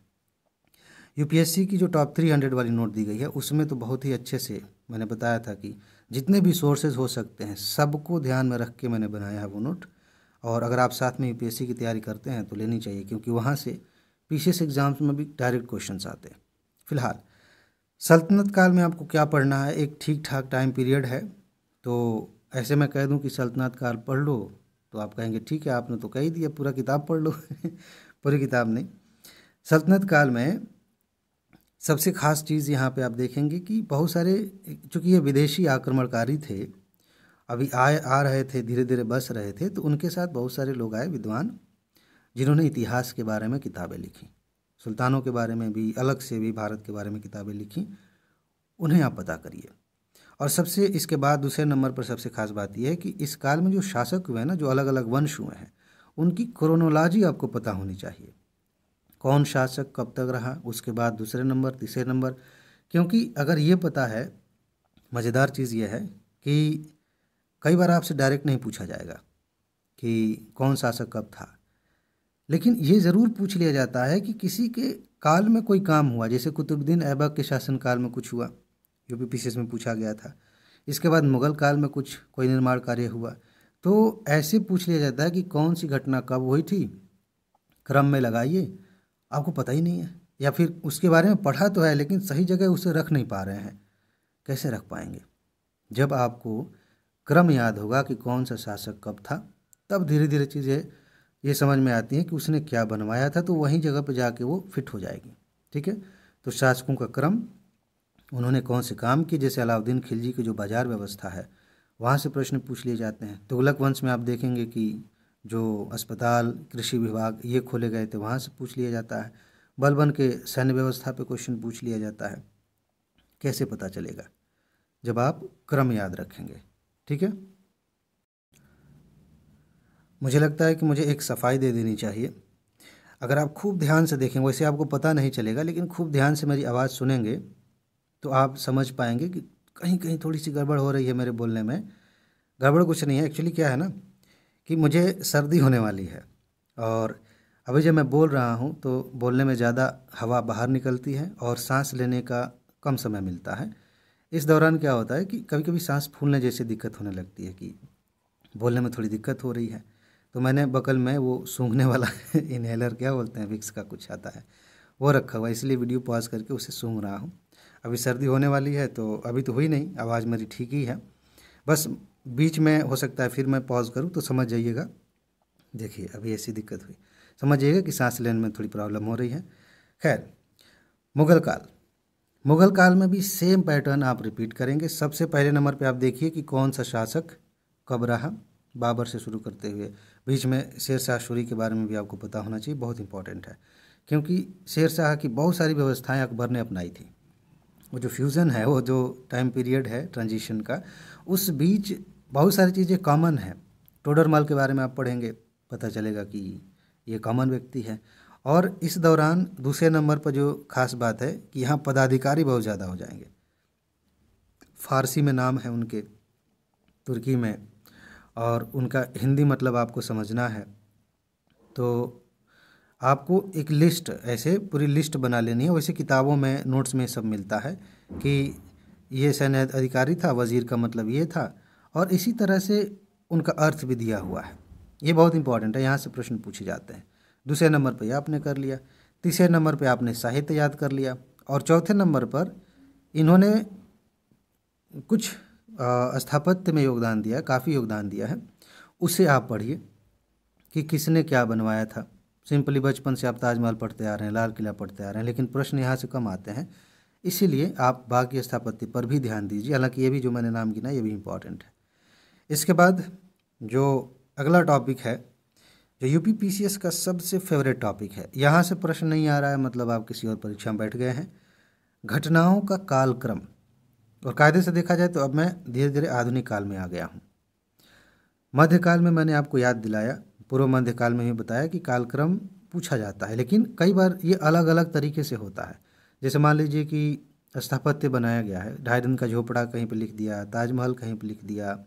A: यूपीएससी की जो टॉप 300 वाली नोट दी गई है उसमें तो बहुत ही अच्छे से मैंने बताया था कि जितने भी सोर्सेज हो सकते हैं सबको ध्यान में रख के मैंने बनाया है वो नोट। और अगर आप साथ में यूपीएससी की तैयारी करते हैं तो लेनी चाहिए, क्योंकि वहाँ से पीसीएस एग्जाम्स में भी डायरेक्ट क्वेश्चंस आते हैं। फिलहाल सल्तनत काल में आपको क्या पढ़ना है, एक ठीक ठाक टाइम पीरियड है, तो ऐसे मैं कह दूं कि सल्तनत काल पढ़ लो तो आप कहेंगे ठीक है आपने तो कह ही दिया, पूरा किताब पढ़ लो पूरी किताब नहीं। सल्तनत काल में सबसे ख़ास चीज़ यहाँ पे आप देखेंगे कि बहुत सारे, चूँकि ये विदेशी आक्रमणकारी थे, अभी आ रहे थे, धीरे धीरे बस रहे थे, तो उनके साथ बहुत सारे लोग आए विद्वान, जिन्होंने इतिहास के बारे में किताबें लिखी, सुल्तानों के बारे में भी, अलग से भी भारत के बारे में किताबें लिखी, उन्हें आप पता करिए। और सबसे इसके बाद दूसरे नंबर पर सबसे खास बात यह है कि इस काल में जो शासक हुए हैं ना, जो अलग अलग वंश हुए हैं, उनकी क्रोनोलॉजी आपको पता होनी चाहिए, कौन शासक कब तक रहा, उसके बाद दूसरे नंबर, तीसरे नंबर। क्योंकि अगर ये पता है, मज़ेदार चीज़ ये है कि कई बार आपसे डायरेक्ट नहीं पूछा जाएगा कि कौन शासक कब था, लेकिन ये ज़रूर पूछ लिया जाता है कि किसी के काल में कोई काम हुआ, जैसे कुतुबुद्दीन ऐबक के शासनकाल में कुछ हुआ, यूपीपीसीएस में पूछा गया था। इसके बाद मुग़ल काल में कुछ कोई निर्माण कार्य हुआ, तो ऐसे पूछ लिया जाता है कि कौन सी घटना कब हुई थी, क्रम में लगाइए, आपको पता ही नहीं है, या फिर उसके बारे में पढ़ा तो है लेकिन सही जगह उसे रख नहीं पा रहे हैं। कैसे रख पाएंगे? जब आपको क्रम याद होगा कि कौन सा शासक कब था, तब धीरे धीरे चीज़ें ये समझ में आती हैं कि उसने क्या बनवाया था, तो वहीं जगह पर जाके वो फिट हो जाएगी। ठीक है, तो शासकों का क्रम, उन्होंने कौन से काम किए, जैसे अलाउद्दीन खिलजी की जो बाजार व्यवस्था है वहाँ से प्रश्न पूछ लिए जाते हैं। तुगलक वंश में आप देखेंगे कि जो अस्पताल, कृषि विभाग ये खोले गए थे, वहाँ से पूछ लिया जाता है। बलबन के सैन्य व्यवस्था पे क्वेश्चन पूछ लिया जाता है। कैसे पता चलेगा? जब आप क्रम याद रखेंगे। ठीक है, मुझे लगता है कि मुझे एक सफाई दे देनी चाहिए। अगर आप खूब ध्यान से देखें, वैसे आपको पता नहीं चलेगा, लेकिन खूब ध्यान से मेरी आवाज़ सुनेंगे तो आप समझ पाएंगे कि कहीं कहीं थोड़ी सी गड़बड़ हो रही है मेरे बोलने में। गड़बड़ कुछ नहीं है, एक्चुअली क्या है ना कि मुझे सर्दी होने वाली है, और अभी जब मैं बोल रहा हूँ तो बोलने में ज़्यादा हवा बाहर निकलती है और सांस लेने का कम समय मिलता है। इस दौरान क्या होता है कि कभी कभी सांस फूलने जैसी दिक्कत होने लगती है, कि बोलने में थोड़ी दिक्कत हो रही है। तो मैंने बगल में वो सूंघने वाला इनहेलर, क्या बोलते हैं, विक्स का कुछ आता है, वो रखा हुआ, इसलिए वीडियो पॉज करके उसे सूंघ रहा हूँ। अभी सर्दी होने वाली है, तो अभी तो हुई नहीं, आवाज़ मेरी ठीक ही है, बस बीच में हो सकता है फिर मैं पॉज करूँ तो समझ जाइएगा। देखिए अभी ऐसी दिक्कत हुई, समझ जाइएगा कि सांस लेने में थोड़ी प्रॉब्लम हो रही है। खैर, मुग़ल काल, मुग़ल काल में भी सेम पैटर्न आप रिपीट करेंगे। सबसे पहले नंबर पे आप देखिए कि कौन सा शासक कब रहा, बाबर से शुरू करते हुए, बीच में शेर शाह सूरी के बारे में भी आपको पता होना चाहिए, बहुत इंपॉर्टेंट है, क्योंकि शेर शाह की बहुत सारी व्यवस्थाएं अकबर ने अपनाई थी। वो जो फ्यूज़न है, वो जो टाइम पीरियड है ट्रांजिशन का, उस बीच बहुत सारी चीज़ें कॉमन हैं। टोडरमल के बारे में आप पढ़ेंगे, पता चलेगा कि ये कॉमन व्यक्ति है। और इस दौरान दूसरे नंबर पर जो खास बात है कि यहाँ पदाधिकारी बहुत ज़्यादा हो जाएंगे, फारसी में नाम है उनके, तुर्की में, और उनका हिंदी मतलब आपको समझना है, तो आपको एक लिस्ट, ऐसे पूरी लिस्ट बना लेनी है। वैसे किताबों में, नोट्स में सब मिलता है कि ये सैन्य अधिकारी था, वज़ीर का मतलब ये था, और इसी तरह से उनका अर्थ भी दिया हुआ है। ये बहुत इंपॉर्टेंट है, यहाँ से प्रश्न पूछे जाते हैं। दूसरे नंबर पे आपने कर लिया, तीसरे नंबर पे आपने साहित्य याद कर लिया, और चौथे नंबर पर इन्होंने कुछ स्थापत्य में योगदान दिया, काफ़ी योगदान दिया है, उसे आप पढ़िए कि किसने क्या बनवाया था। सिंपली बचपन से आप ताजमहल पढ़ते आ रहे हैं, लाल किला पढ़ते आ रहे हैं, लेकिन प्रश्न यहाँ से कम आते हैं, इसीलिए आप बाकी स्थापत्य पर भी ध्यान दीजिए। हालांकि ये भी जो मैंने नाम गिना ये भी इम्पॉर्टेंट है। इसके बाद जो अगला टॉपिक है, जो यूपी पीसीएस का सबसे फेवरेट टॉपिक है, यहाँ से प्रश्न नहीं आ रहा है मतलब आप किसी और परीक्षा में बैठ गए हैं। घटनाओं का कालक्रम, और कायदे से देखा जाए तो अब मैं धीरे धीरे आधुनिक काल में आ गया हूँ। मध्यकाल में मैंने आपको याद दिलाया, पूर्व मध्यकाल में ही बताया कि कालक्रम पूछा जाता है, लेकिन कई बार ये अलग अलग तरीके से होता है। जैसे मान लीजिए कि स्थापत्य बनाया गया है, 2.5 दिन का झोपड़ा कहीं पे लिख दिया, ताजमहल कहीं पे लिख दिया,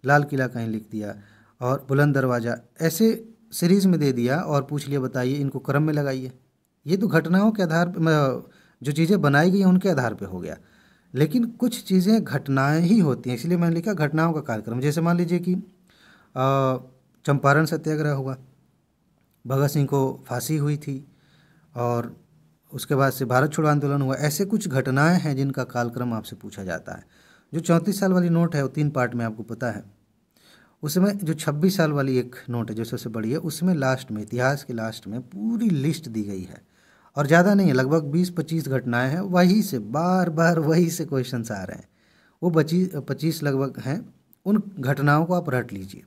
A: लाल किला कहीं लिख दिया, और बुलंद दरवाज़ा, ऐसे सीरीज़ में दे दिया और पूछ लिया बताइए इनको क्रम में लगाइए। ये तो घटनाओं के आधार पर, जो चीज़ें बनाई गई हैं उनके आधार पर हो गया, लेकिन कुछ चीज़ें घटनाएँ ही होती हैं, इसलिए मैंने लिखा घटनाओं का कालक्रम। जैसे मान लीजिए कि चंपारण सत्याग्रह हुआ, भगत सिंह को फांसी हुई थी, और उसके बाद से भारत छोड़ो आंदोलन हुआ। ऐसे कुछ घटनाएं हैं जिनका कालक्रम आपसे पूछा जाता है। जो 34 साल वाली नोट है वो 3 पार्ट में आपको पता है। उसमें जो 26 साल वाली एक नोट है जो सबसे बड़ी है, उसमें लास्ट में, इतिहास के लास्ट में पूरी लिस्ट दी गई है, और ज़्यादा नहीं है, लगभग 20-25 घटनाएँ हैं, वहीं से बार बार वहीं से क्वेश्चन आ रहे हैं। वो 25 लगभग हैं। उन घटनाओं को आप रट लीजिए,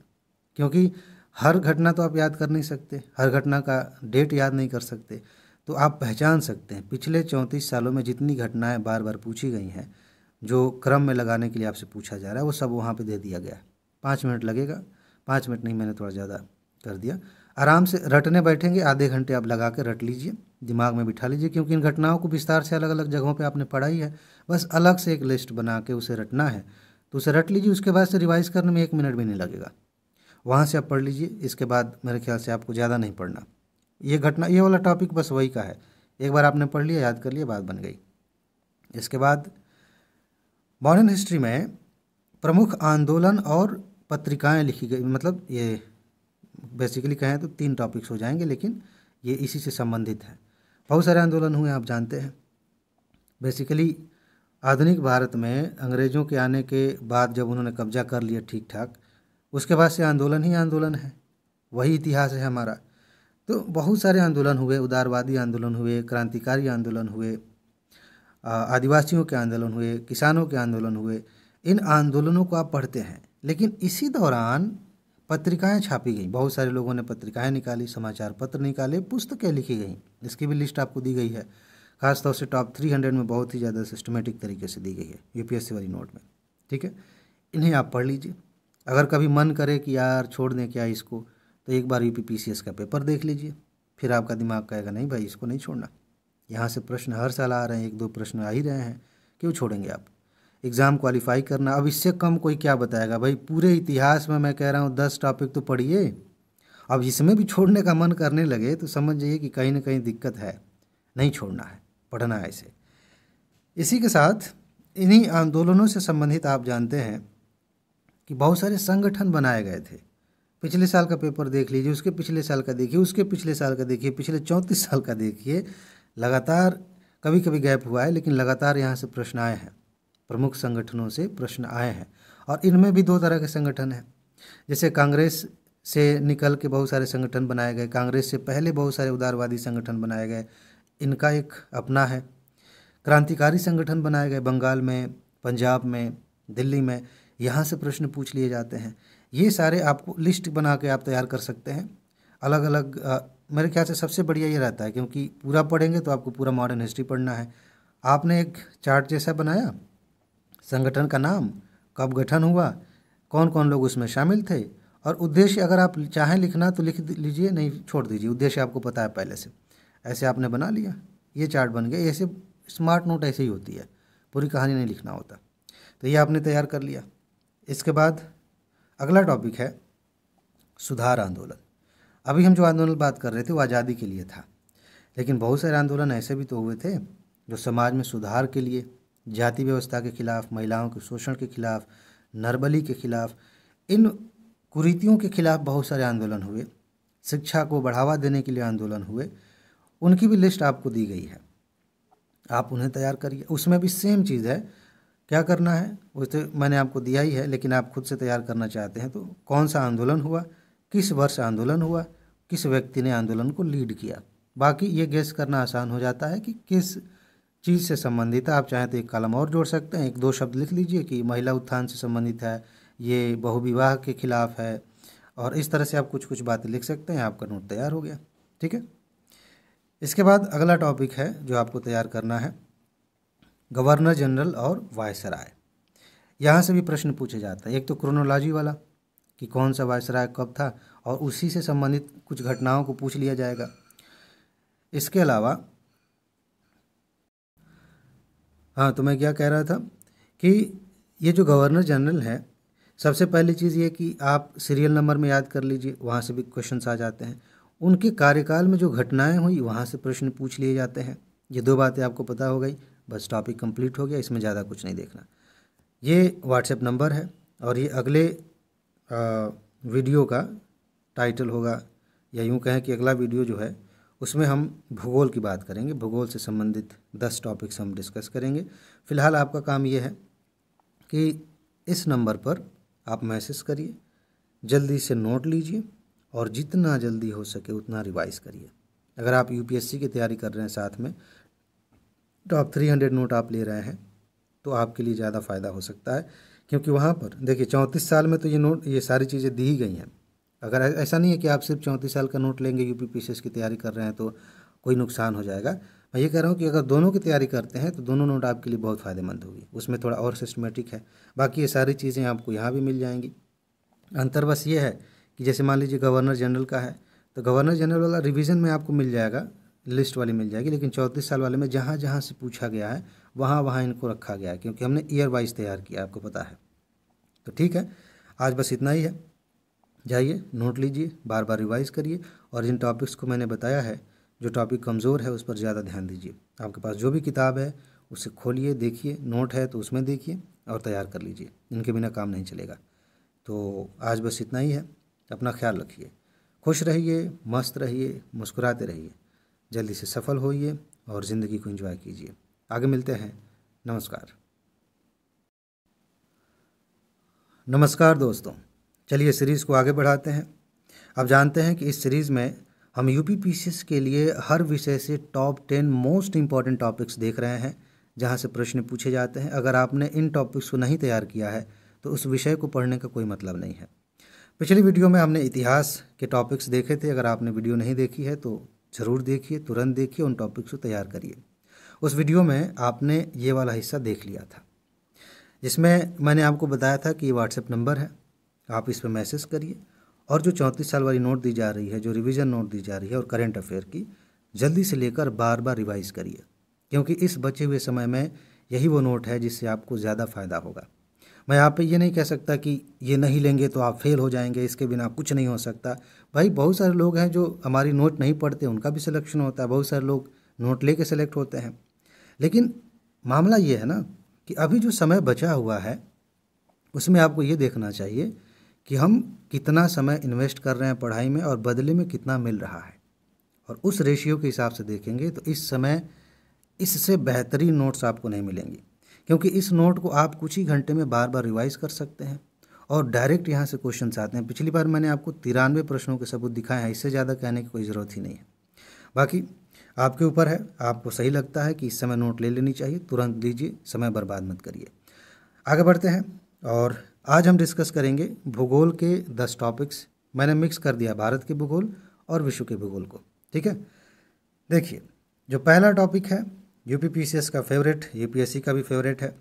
A: क्योंकि हर घटना तो आप याद कर नहीं सकते, हर घटना का डेट याद नहीं कर सकते, तो आप पहचान सकते हैं पिछले 34 सालों में जितनी घटनाएं बार बार पूछी गई हैं, जो क्रम में लगाने के लिए आपसे पूछा जा रहा है, वो सब वहाँ पे दे दिया गया है। 5 मिनट लगेगा, 5 मिनट नहीं, मैंने थोड़ा ज़्यादा कर दिया। आराम से रटने बैठेंगे, आधे घंटे आप लगा के रट लीजिए, दिमाग में बिठा लीजिए, क्योंकि इन घटनाओं को विस्तार से अलग अलग जगहों पर आपने पढ़ा ही है, बस अलग से एक लिस्ट बना के उसे रटना है, तो उसे रट लीजिए। उसके बाद से रिवाइज़ करने में 1 मिनट भी नहीं लगेगा, वहाँ से आप पढ़ लीजिए। इसके बाद मेरे ख्याल से आपको ज़्यादा नहीं पढ़ना। ये घटना, ये वाला टॉपिक बस वही का है, एक बार आपने पढ़ लिया, याद कर लिया, बात बन गई। इसके बाद मॉडर्न हिस्ट्री में प्रमुख आंदोलन और पत्रिकाएं लिखी गई, मतलब ये बेसिकली कहें तो 3 टॉपिक्स हो जाएंगे, लेकिन ये इसी से संबंधित है। बहुत सारे आंदोलन हुए, आप जानते हैं। बेसिकली आधुनिक भारत में अंग्रेज़ों के आने के बाद जब उन्होंने कब्जा कर लिया ठीक ठाक, उसके बाद से आंदोलन ही आंदोलन है, वही इतिहास है हमारा। तो बहुत सारे आंदोलन हुए, उदारवादी आंदोलन हुए, क्रांतिकारी आंदोलन हुए, आदिवासियों के आंदोलन हुए, किसानों के आंदोलन हुए। इन आंदोलनों को आप पढ़ते हैं, लेकिन इसी दौरान पत्रिकाएं छापी गई, बहुत सारे लोगों ने पत्रिकाएं निकाली, समाचार पत्र निकाले, पुस्तकें लिखी गई, इसकी भी लिस्ट आपको दी गई है। खासतौर से टॉप 300 में बहुत ही ज़्यादा सिस्टमेटिक तरीके से दी गई है यूपीएससी वाली नोट में, ठीक है। इन्हें आप पढ़ लीजिए। अगर कभी मन करे कि यार छोड़ दें क्या इसको, तो एक बार यूपी पीसीएस का पेपर देख लीजिए, फिर आपका दिमाग कहेगा नहीं भाई इसको नहीं छोड़ना। यहाँ से प्रश्न हर साल आ रहे हैं, 1-2 प्रश्न आ ही रहे हैं, क्यों छोड़ेंगे आप। एग्ज़ाम क्वालिफाई करना, अब इससे कम कोई क्या बताएगा भाई। पूरे इतिहास में मैं कह रहा हूँ 10 टॉपिक तो पढ़िए, अब इसमें भी छोड़ने का मन करने लगे तो समझ जाइए कि कहीं ना कहीं दिक्कत है, नहीं छोड़ना है, पढ़ना है इसे। इसी के साथ इन्हीं आंदोलनों से संबंधित आप जानते हैं कि बहुत सारे संगठन बनाए गए थे। पिछले साल का पेपर देख लीजिए, उसके पिछले साल का देखिए, उसके पिछले साल का देखिए, पिछले 34 साल का देखिए, लगातार कभी कभी गैप हुआ है, लेकिन लगातार यहाँ से प्रश्न आए हैं, प्रमुख संगठनों से प्रश्न आए हैं। और इनमें भी 2 तरह के संगठन हैं। जैसे कांग्रेस से निकल के बहुत सारे संगठन बनाए गए, कांग्रेस से पहले बहुत सारे उदारवादी संगठन बनाए गए, इनका एक अपना है। क्रांतिकारी संगठन बनाए गए बंगाल में, पंजाब में, दिल्ली में, यहाँ से प्रश्न पूछ लिए जाते हैं। ये सारे आपको लिस्ट बना के आप तैयार कर सकते हैं अलग अलग। मेरे ख्याल से सबसे बढ़िया ये रहता है, क्योंकि पूरा पढ़ेंगे तो आपको पूरा मॉडर्न हिस्ट्री पढ़ना है। आपने एक चार्ट जैसा बनाया, संगठन का नाम, कब गठन हुआ, कौन कौन लोग उसमें शामिल थे, और उद्देश्य अगर आप चाहें लिखना तो लिख लीजिए, नहीं छोड़ दीजिए, उद्देश्य आपको पता है पहले से। ऐसे आपने बना लिया, ये चार्ट बन गया। ऐसे स्मार्ट नोट ऐसे ही होती है, पूरी कहानी नहीं लिखना होता। तो ये आपने तैयार कर लिया। इसके बाद अगला टॉपिक है सुधार आंदोलन। अभी हम जो आंदोलन बात कर रहे थे वो आज़ादी के लिए था, लेकिन बहुत सारे आंदोलन ऐसे भी तो हुए थे जो समाज में सुधार के लिए, जाति व्यवस्था के खिलाफ, महिलाओं के शोषण के खिलाफ, नरबली के खिलाफ, इन कुरीतियों के खिलाफ बहुत सारे आंदोलन हुए। शिक्षा को बढ़ावा देने के लिए आंदोलन हुए, उनकी भी लिस्ट आपको दी गई है, आप उन्हें तैयार करिए। उसमें भी सेम चीज़ है, क्या करना है वो तो मैंने आपको दिया ही है, लेकिन आप खुद से तैयार करना चाहते हैं तो कौन सा आंदोलन हुआ, किस वर्ष आंदोलन हुआ, किस व्यक्ति ने आंदोलन को लीड किया। बाकी ये गेस करना आसान हो जाता है कि किस चीज़ से संबंधित है। आप चाहें तो एक कॉलम और जोड़ सकते हैं, 1-2 शब्द लिख लीजिए कि महिला उत्थान से संबंधित है, ये बहुविवाह के खिलाफ है, और इस तरह से आप कुछ कुछ बातें लिख सकते हैं। आपका नोट तैयार हो गया, ठीक है। इसके बाद अगला टॉपिक है जो आपको तैयार करना है, गवर्नर जनरल और वायसराय। यहाँ से भी प्रश्न पूछे जाता है, एक तो क्रोनोलॉजी वाला कि कौन सा वायसराय कब था, और उसी से संबंधित कुछ घटनाओं को पूछ लिया जाएगा। इसके अलावा हाँ, तो मैं क्या कह रहा था कि ये जो गवर्नर जनरल है, सबसे पहली चीज़ ये कि आप सीरियल नंबर में याद कर लीजिए, वहाँ से भी क्वेश्चंस आ जाते हैं। उनके कार्यकाल में जो घटनाएं हुई वहाँ से प्रश्न पूछ लिए जाते हैं। ये 2 बातें आपको पता हो गई, बस टॉपिक कंप्लीट हो गया, इसमें ज़्यादा कुछ नहीं देखना। ये व्हाट्सएप नंबर है और ये अगले वीडियो का टाइटल होगा, या यूँ कहें कि अगला वीडियो जो है उसमें हम भूगोल की बात करेंगे। भूगोल से संबंधित 10 टॉपिक्स हम डिस्कस करेंगे। फ़िलहाल आपका काम ये है कि इस नंबर पर आप मैसेज करिए, जल्दी से नोट लीजिए और जितना जल्दी हो सके उतना रिवाइज़ करिए। अगर आप यूपीएससी की तैयारी कर रहे हैं साथ में, टॉप 300 नोट आप ले रहे हैं, तो आपके लिए ज़्यादा फ़ायदा हो सकता है, क्योंकि वहाँ पर देखिए 34 साल में तो ये सारी चीज़ें दी ही गई हैं। अगर ऐसा नहीं है कि आप सिर्फ 34 साल का नोट लेंगे, यूपीपीसीएस की तैयारी कर रहे हैं तो कोई नुकसान हो जाएगा। मैं ये कह रहा हूँ कि अगर दोनों की तैयारी करते हैं तो दोनों नोट आपके लिए बहुत फ़ायदेमंद होगी, उसमें थोड़ा और सिस्टमेटिक है। बाकी ये सारी चीज़ें आपको यहाँ भी मिल जाएंगी। अंतर बस ये है कि जैसे मान लीजिए गवर्नर जनरल का है, तो गवर्नर जनरल वाला रिवीजन में आपको मिल जाएगा, लिस्ट वाली मिल जाएगी, लेकिन 34 साल वाले में जहाँ जहाँ से पूछा गया है वहाँ वहाँ इनको रखा गया है, क्योंकि हमने ईयर वाइज तैयार किया, आपको पता है। तो ठीक है, आज बस इतना ही है। जाइए नोट लीजिए, बार बार रिवाइज करिए, और जिन टॉपिक्स को मैंने बताया है, जो टॉपिक कमज़ोर है उस पर ज़्यादा ध्यान दीजिए। आपके पास जो भी किताब है उसे खोलिए, देखिए, नोट है तो उसमें देखिए और तैयार कर लीजिए, इनके बिना काम नहीं चलेगा। तो आज बस इतना ही है। अपना ख्याल रखिए, खुश रहिए, मस्त रहिए, मुस्कुराते रहिए, जल्दी से सफल होइए और ज़िंदगी को एंजॉय कीजिए। आगे मिलते हैं। नमस्कार। नमस्कार दोस्तों, चलिए सीरीज़ को आगे बढ़ाते हैं। अब जानते हैं कि इस सीरीज़ में हम यूपीपीसीएस के लिए हर विषय से टॉप 10 मोस्ट इम्पॉर्टेंट टॉपिक्स देख रहे हैं, जहां से प्रश्न पूछे जाते हैं। अगर आपने इन टॉपिक्स को नहीं तैयार किया है तो उस विषय को पढ़ने का कोई मतलब नहीं है। पिछली वीडियो में हमने इतिहास के टॉपिक्स देखे थे, अगर आपने वीडियो नहीं देखी है तो ज़रूर देखिए, तुरंत देखिए, उन टॉपिक्स को तैयार करिए। उस वीडियो में आपने ये वाला हिस्सा देख लिया था, जिसमें मैंने आपको बताया था कि ये व्हाट्सएप नंबर है, आप इस पर मैसेज करिए, और जो 34 साल वाली नोट दी जा रही है, जो रिवीजन नोट दी जा रही है और करंट अफेयर की, जल्दी से लेकर बार बार रिवाइज़ करिए, क्योंकि इस बचे हुए समय में यही वो नोट है जिससे आपको ज़्यादा फ़ायदा होगा। मैं यहाँ पे ये नहीं कह सकता कि ये नहीं लेंगे तो आप फेल हो जाएंगे, इसके बिना कुछ नहीं हो सकता। भाई बहुत सारे लोग हैं जो हमारी नोट नहीं पढ़ते, उनका भी सिलेक्शन होता है, बहुत सारे लोग नोट लेके सेलेक्ट होते हैं। लेकिन मामला ये है ना कि अभी जो समय बचा हुआ है उसमें आपको ये देखना चाहिए कि हम कितना समय इन्वेस्ट कर रहे हैं पढ़ाई में और बदले में कितना मिल रहा है, और उस रेशियो के हिसाब से देखेंगे तो इस समय इससे बेहतरीन नोट्स आपको नहीं मिलेंगी, क्योंकि इस नोट को आप कुछ ही घंटे में बार बार रिवाइज कर सकते हैं और डायरेक्ट यहाँ से क्वेश्चंस आते हैं। पिछली बार मैंने आपको 93 प्रश्नों के सबूत दिखाए हैं, इससे ज़्यादा कहने की कोई ज़रूरत ही नहीं है। बाकी आपके ऊपर है, आपको सही लगता है कि इस समय नोट ले लेनी चाहिए, तुरंत लीजिए, समय बर्बाद मत करिए। आगे बढ़ते हैं, और आज हम डिस्कस करेंगे भूगोल के 10 टॉपिक्स। मैंने मिक्स कर दिया भारत के भूगोल और विश्व के भूगोल को, ठीक है। देखिए, जो पहला टॉपिक है यूपीपीसीएस का फेवरेट, यूपीएससी का भी फेवरेट है,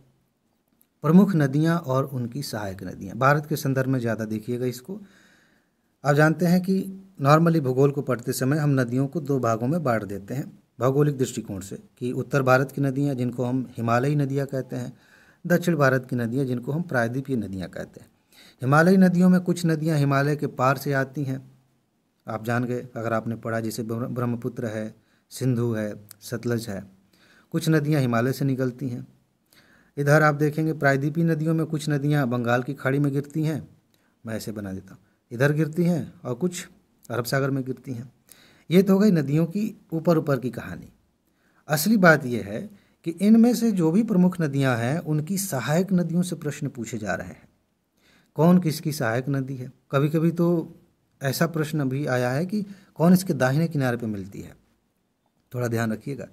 A: प्रमुख नदियां और उनकी सहायक नदियां। भारत के संदर्भ में ज़्यादा देखिएगा इसको। आप जानते हैं कि नॉर्मली भूगोल को पढ़ते समय हम नदियों को 2 भागों में बांट देते हैं भौगोलिक दृष्टिकोण से, कि उत्तर भारत की नदियाँ जिनको हम हिमालयी नदियाँ कहते हैं, दक्षिण भारत की नदियाँ जिनको हम प्रायद्वीपीय नदियाँ कहते हैं। हिमालयी नदियों में कुछ नदियाँ हिमालय के पार से आती हैं, आप जान गए अगर आपने पढ़ा, जैसे ब्रह्मपुत्र है, सिंधु है, सतलज है। कुछ नदियाँ हिमालय से निकलती हैं। इधर आप देखेंगे प्रायद्वीपीय नदियों में कुछ नदियाँ बंगाल की खाड़ी में गिरती हैं, मैं ऐसे बना देता हूँ, इधर गिरती हैं, और कुछ अरब सागर में गिरती हैं। ये तो हो गई नदियों की ऊपर ऊपर की कहानी। असली बात यह है कि इनमें से जो भी प्रमुख नदियाँ हैं उनकी सहायक नदियों से प्रश्न पूछे जा रहे हैं। कौन किसकी सहायक नदी है? कभी कभी तो ऐसा प्रश्न भी आया है कि कौन इसके दाहिने किनारे पे मिलती है। थोड़ा ध्यान रखिएगा।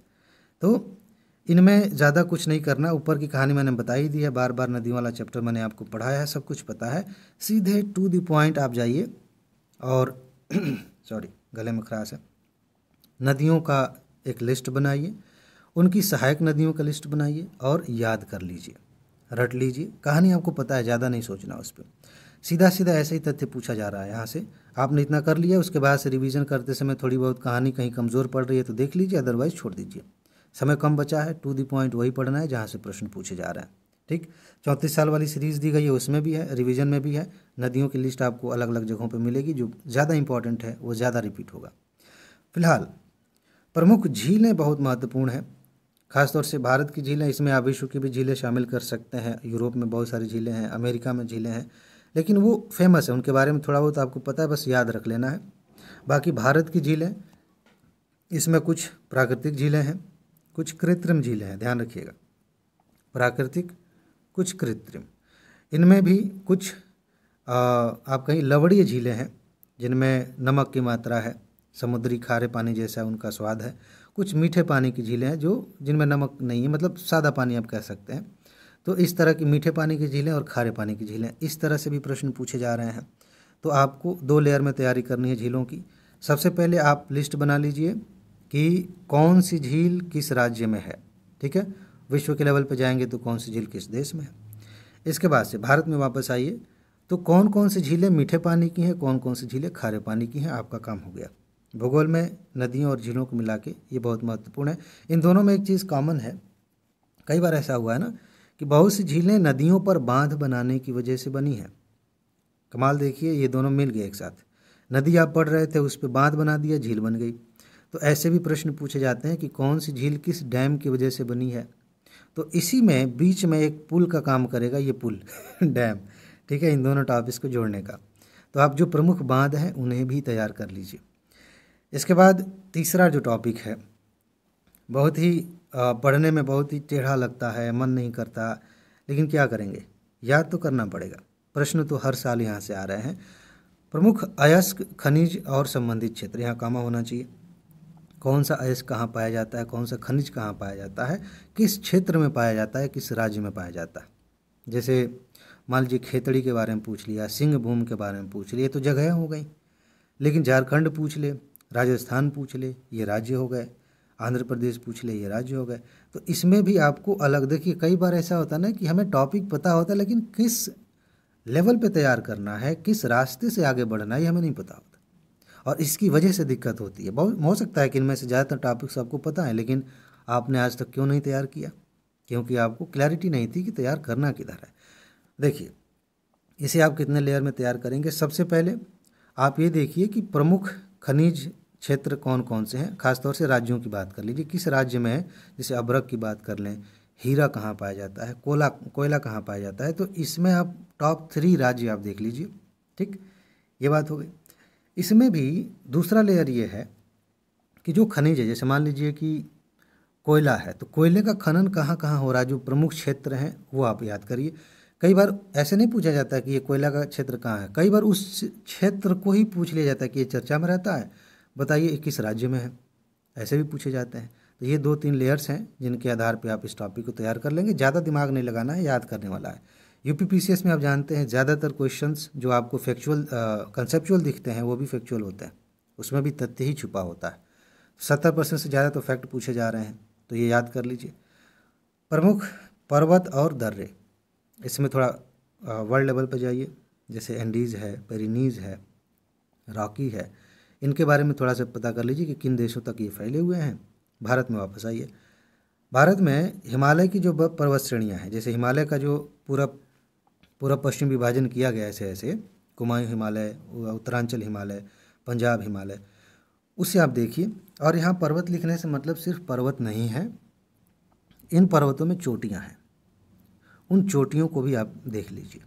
A: तो इनमें ज़्यादा कुछ नहीं करना, ऊपर की कहानी मैंने बता ही दी है, बार बार नदियों वाला चैप्टर मैंने आपको पढ़ाया है, सब कुछ पता है। सीधे टू द पॉइंट आप जाइए और सॉरी गले में खराश है, नदियों का एक लिस्ट बनाइए, उनकी सहायक नदियों का लिस्ट बनाइए और याद कर लीजिए, रट लीजिए। कहानी आपको पता है, ज़्यादा नहीं सोचना उस पर, सीधा सीधा ऐसे ही तथ्य पूछा जा रहा है यहाँ से। आपने इतना कर लिया, उसके बाद से रिवीजन करते समय थोड़ी बहुत कहानी कहीं कमज़ोर पड़ रही है तो देख लीजिए, अदरवाइज़ छोड़ दीजिए। समय कम बचा है, टू द पॉइंट वही पढ़ना है जहाँ से प्रश्न पूछे जा रहे हैं। ठीक, 34 साल वाली सीरीज़ दी गई है, उसमें भी है, रिवीजन में भी है। नदियों की लिस्ट आपको अलग अलग जगहों पर मिलेगी, जो ज़्यादा इंपॉर्टेंट है वो ज़्यादा रिपीट होगा। फिलहाल प्रमुख झीलें बहुत महत्वपूर्ण हैं, खासतौर से भारत की झीलें, इसमें आप विश्व की भी झीलें शामिल कर सकते हैं। यूरोप में बहुत सारी झीलें हैं, अमेरिका में झीलें हैं, लेकिन वो फेमस है, उनके बारे में थोड़ा बहुत आपको पता है, बस याद रख लेना है। बाकी भारत की झीलें, इसमें कुछ प्राकृतिक झीलें हैं, कुछ कृत्रिम झीलें हैं, ध्यान रखिएगा, प्राकृतिक कुछ कृत्रिम। इनमें भी कुछ आप कहीं लवणीय झीलें हैं जिनमें नमक की मात्रा है, समुद्री खारे पानी जैसा उनका स्वाद है। कुछ मीठे पानी की झीलें हैं जो जिनमें नमक नहीं है, मतलब सादा पानी आप कह सकते हैं। तो इस तरह की मीठे पानी की झीलें और खारे पानी की झीलें, इस तरह से भी प्रश्न पूछे जा रहे हैं। तो आपको 2 लेयर में तैयारी करनी है झीलों की। सबसे पहले आप लिस्ट बना लीजिए कि कौन सी झील किस राज्य में है, ठीक है। विश्व के लेवल पे जाएंगे तो कौन सी झील किस देश में है। इसके बाद से भारत में वापस आइए तो कौन कौन सी झीलें मीठे पानी की हैं, कौन कौन सी झीलें खारे पानी की हैं, आपका काम हो गया। भूगोल में नदियों और झीलों को मिला के ये बहुत महत्वपूर्ण है। इन दोनों में एक चीज़ कॉमन है, कई बार ऐसा हुआ है ना कि बहुत सी झीलें नदियों पर बांध बनाने की वजह से बनी हैं। कमाल देखिए, ये दोनों मिल गए एक साथ। नदी आप पढ़ रहे थे, उस पर बांध बना दिया, झील बन गई। तो ऐसे भी प्रश्न पूछे जाते हैं कि कौन सी झील किस डैम की वजह से बनी है। तो इसी में बीच में एक पुल का काम करेगा ये पुल डैम, ठीक है, इन दोनों टॉपिक्स को जोड़ने का। तो आप जो प्रमुख बांध हैं उन्हें भी तैयार कर लीजिए। इसके बाद तीसरा जो टॉपिक है, बहुत ही पढ़ने में बहुत ही टेढ़ा लगता है, मन नहीं करता, लेकिन क्या करेंगे, याद तो करना पड़ेगा। प्रश्न तो हर साल यहाँ से आ रहे हैं। प्रमुख अयस्क खनिज और संबंधित क्षेत्र, यहाँ कामा होना चाहिए। कौन सा अयस्क कहाँ पाया जाता है, कौन सा खनिज कहाँ पाया जाता है, किस क्षेत्र में पाया जाता है, किस राज्य में पाया जाता है। जैसे मान लीजिए खेतड़ी के बारे में पूछ लिया, सिंह भूम के बारे में पूछ लिए, तो जगह हो गई। लेकिन झारखंड पूछ ले, राजस्थान पूछ ले, ये राज्य हो गए। आंध्र प्रदेश पूछ ले, ये राज्य हो गए। तो इसमें भी आपको अलग, देखिए कई बार ऐसा होता है ना कि हमें टॉपिक पता होता है, लेकिन किस लेवल पे तैयार करना है, किस रास्ते से आगे बढ़ना है, ये हमें नहीं पता होता, और इसकी वजह से दिक्कत होती है। बहुत हो सकता है कि इनमें से ज़्यादातर टॉपिक्स आपको पता है, लेकिन आपने आज तक क्यों नहीं तैयार किया, क्योंकि आपको क्लैरिटी नहीं थी कि तैयार करना किधर है। देखिए, इसे आप कितने लेयर में तैयार करेंगे। सबसे पहले आप ये देखिए कि प्रमुख खनिज क्षेत्र कौन कौन से हैं, खासतौर से राज्यों की बात कर लीजिए, किस राज्य में है। जैसे अभ्रक की बात कर लें, हीरा कहाँ पाया जाता है, कोयला कहाँ पाया जाता है। तो इसमें आप टॉप 3 राज्य आप देख लीजिए, ठीक, ये बात हो गई। इसमें भी दूसरा लेयर ये है कि जो खनिज है, जैसे मान लीजिए कि कोयला है, तो कोयले का खनन कहाँ कहाँ हो रहा है, जो प्रमुख क्षेत्र हैं वो आप याद करिए। कई बार ऐसे नहीं पूछा जाता है कि ये कोयला का क्षेत्र कहाँ है, कई बार उस क्षेत्र को ही पूछ लिया जाता है कि ये चर्चा में रहता है, बताइए किस राज्य में है, ऐसे भी पूछे जाते हैं। तो ये 2-3 लेयर्स हैं जिनके आधार पर आप इस टॉपिक को तैयार कर लेंगे। ज़्यादा दिमाग नहीं लगाना है, याद करने वाला है। यूपीपीसीएस में आप जानते हैं ज़्यादातर क्वेश्चंस जो आपको फैक्चुअल कंसेप्चुअल दिखते हैं वो भी फैक्चुअल होते हैं, उसमें भी तथ्य ही छुपा होता है। 70% से ज़्यादा तो फैक्ट पूछे जा रहे हैं, तो ये याद कर लीजिए। प्रमुख पर्वत और दर्रे, इसमें थोड़ा वर्ल्ड लेवल पर जाइए, जैसे एंडीज़ है, पेरिनीज़ है, रॉकी है, इनके बारे में थोड़ा सा पता कर लीजिए कि किन देशों तक ये फैले हुए हैं। भारत में वापस आइए। भारत में हिमालय की जो पर्वत श्रेणियाँ हैं, जैसे हिमालय का जो पूरा पूरा पश्चिम विभाजन किया गया ऐसे ऐसे, कुमायूं हिमालय, उत्तरांचल हिमालय, पंजाब हिमालय, उसे आप देखिए। और यहाँ पर्वत लिखने से मतलब सिर्फ पर्वत नहीं है, इन पर्वतों में चोटियाँ हैं, उन चोटियों को भी आप देख लीजिए,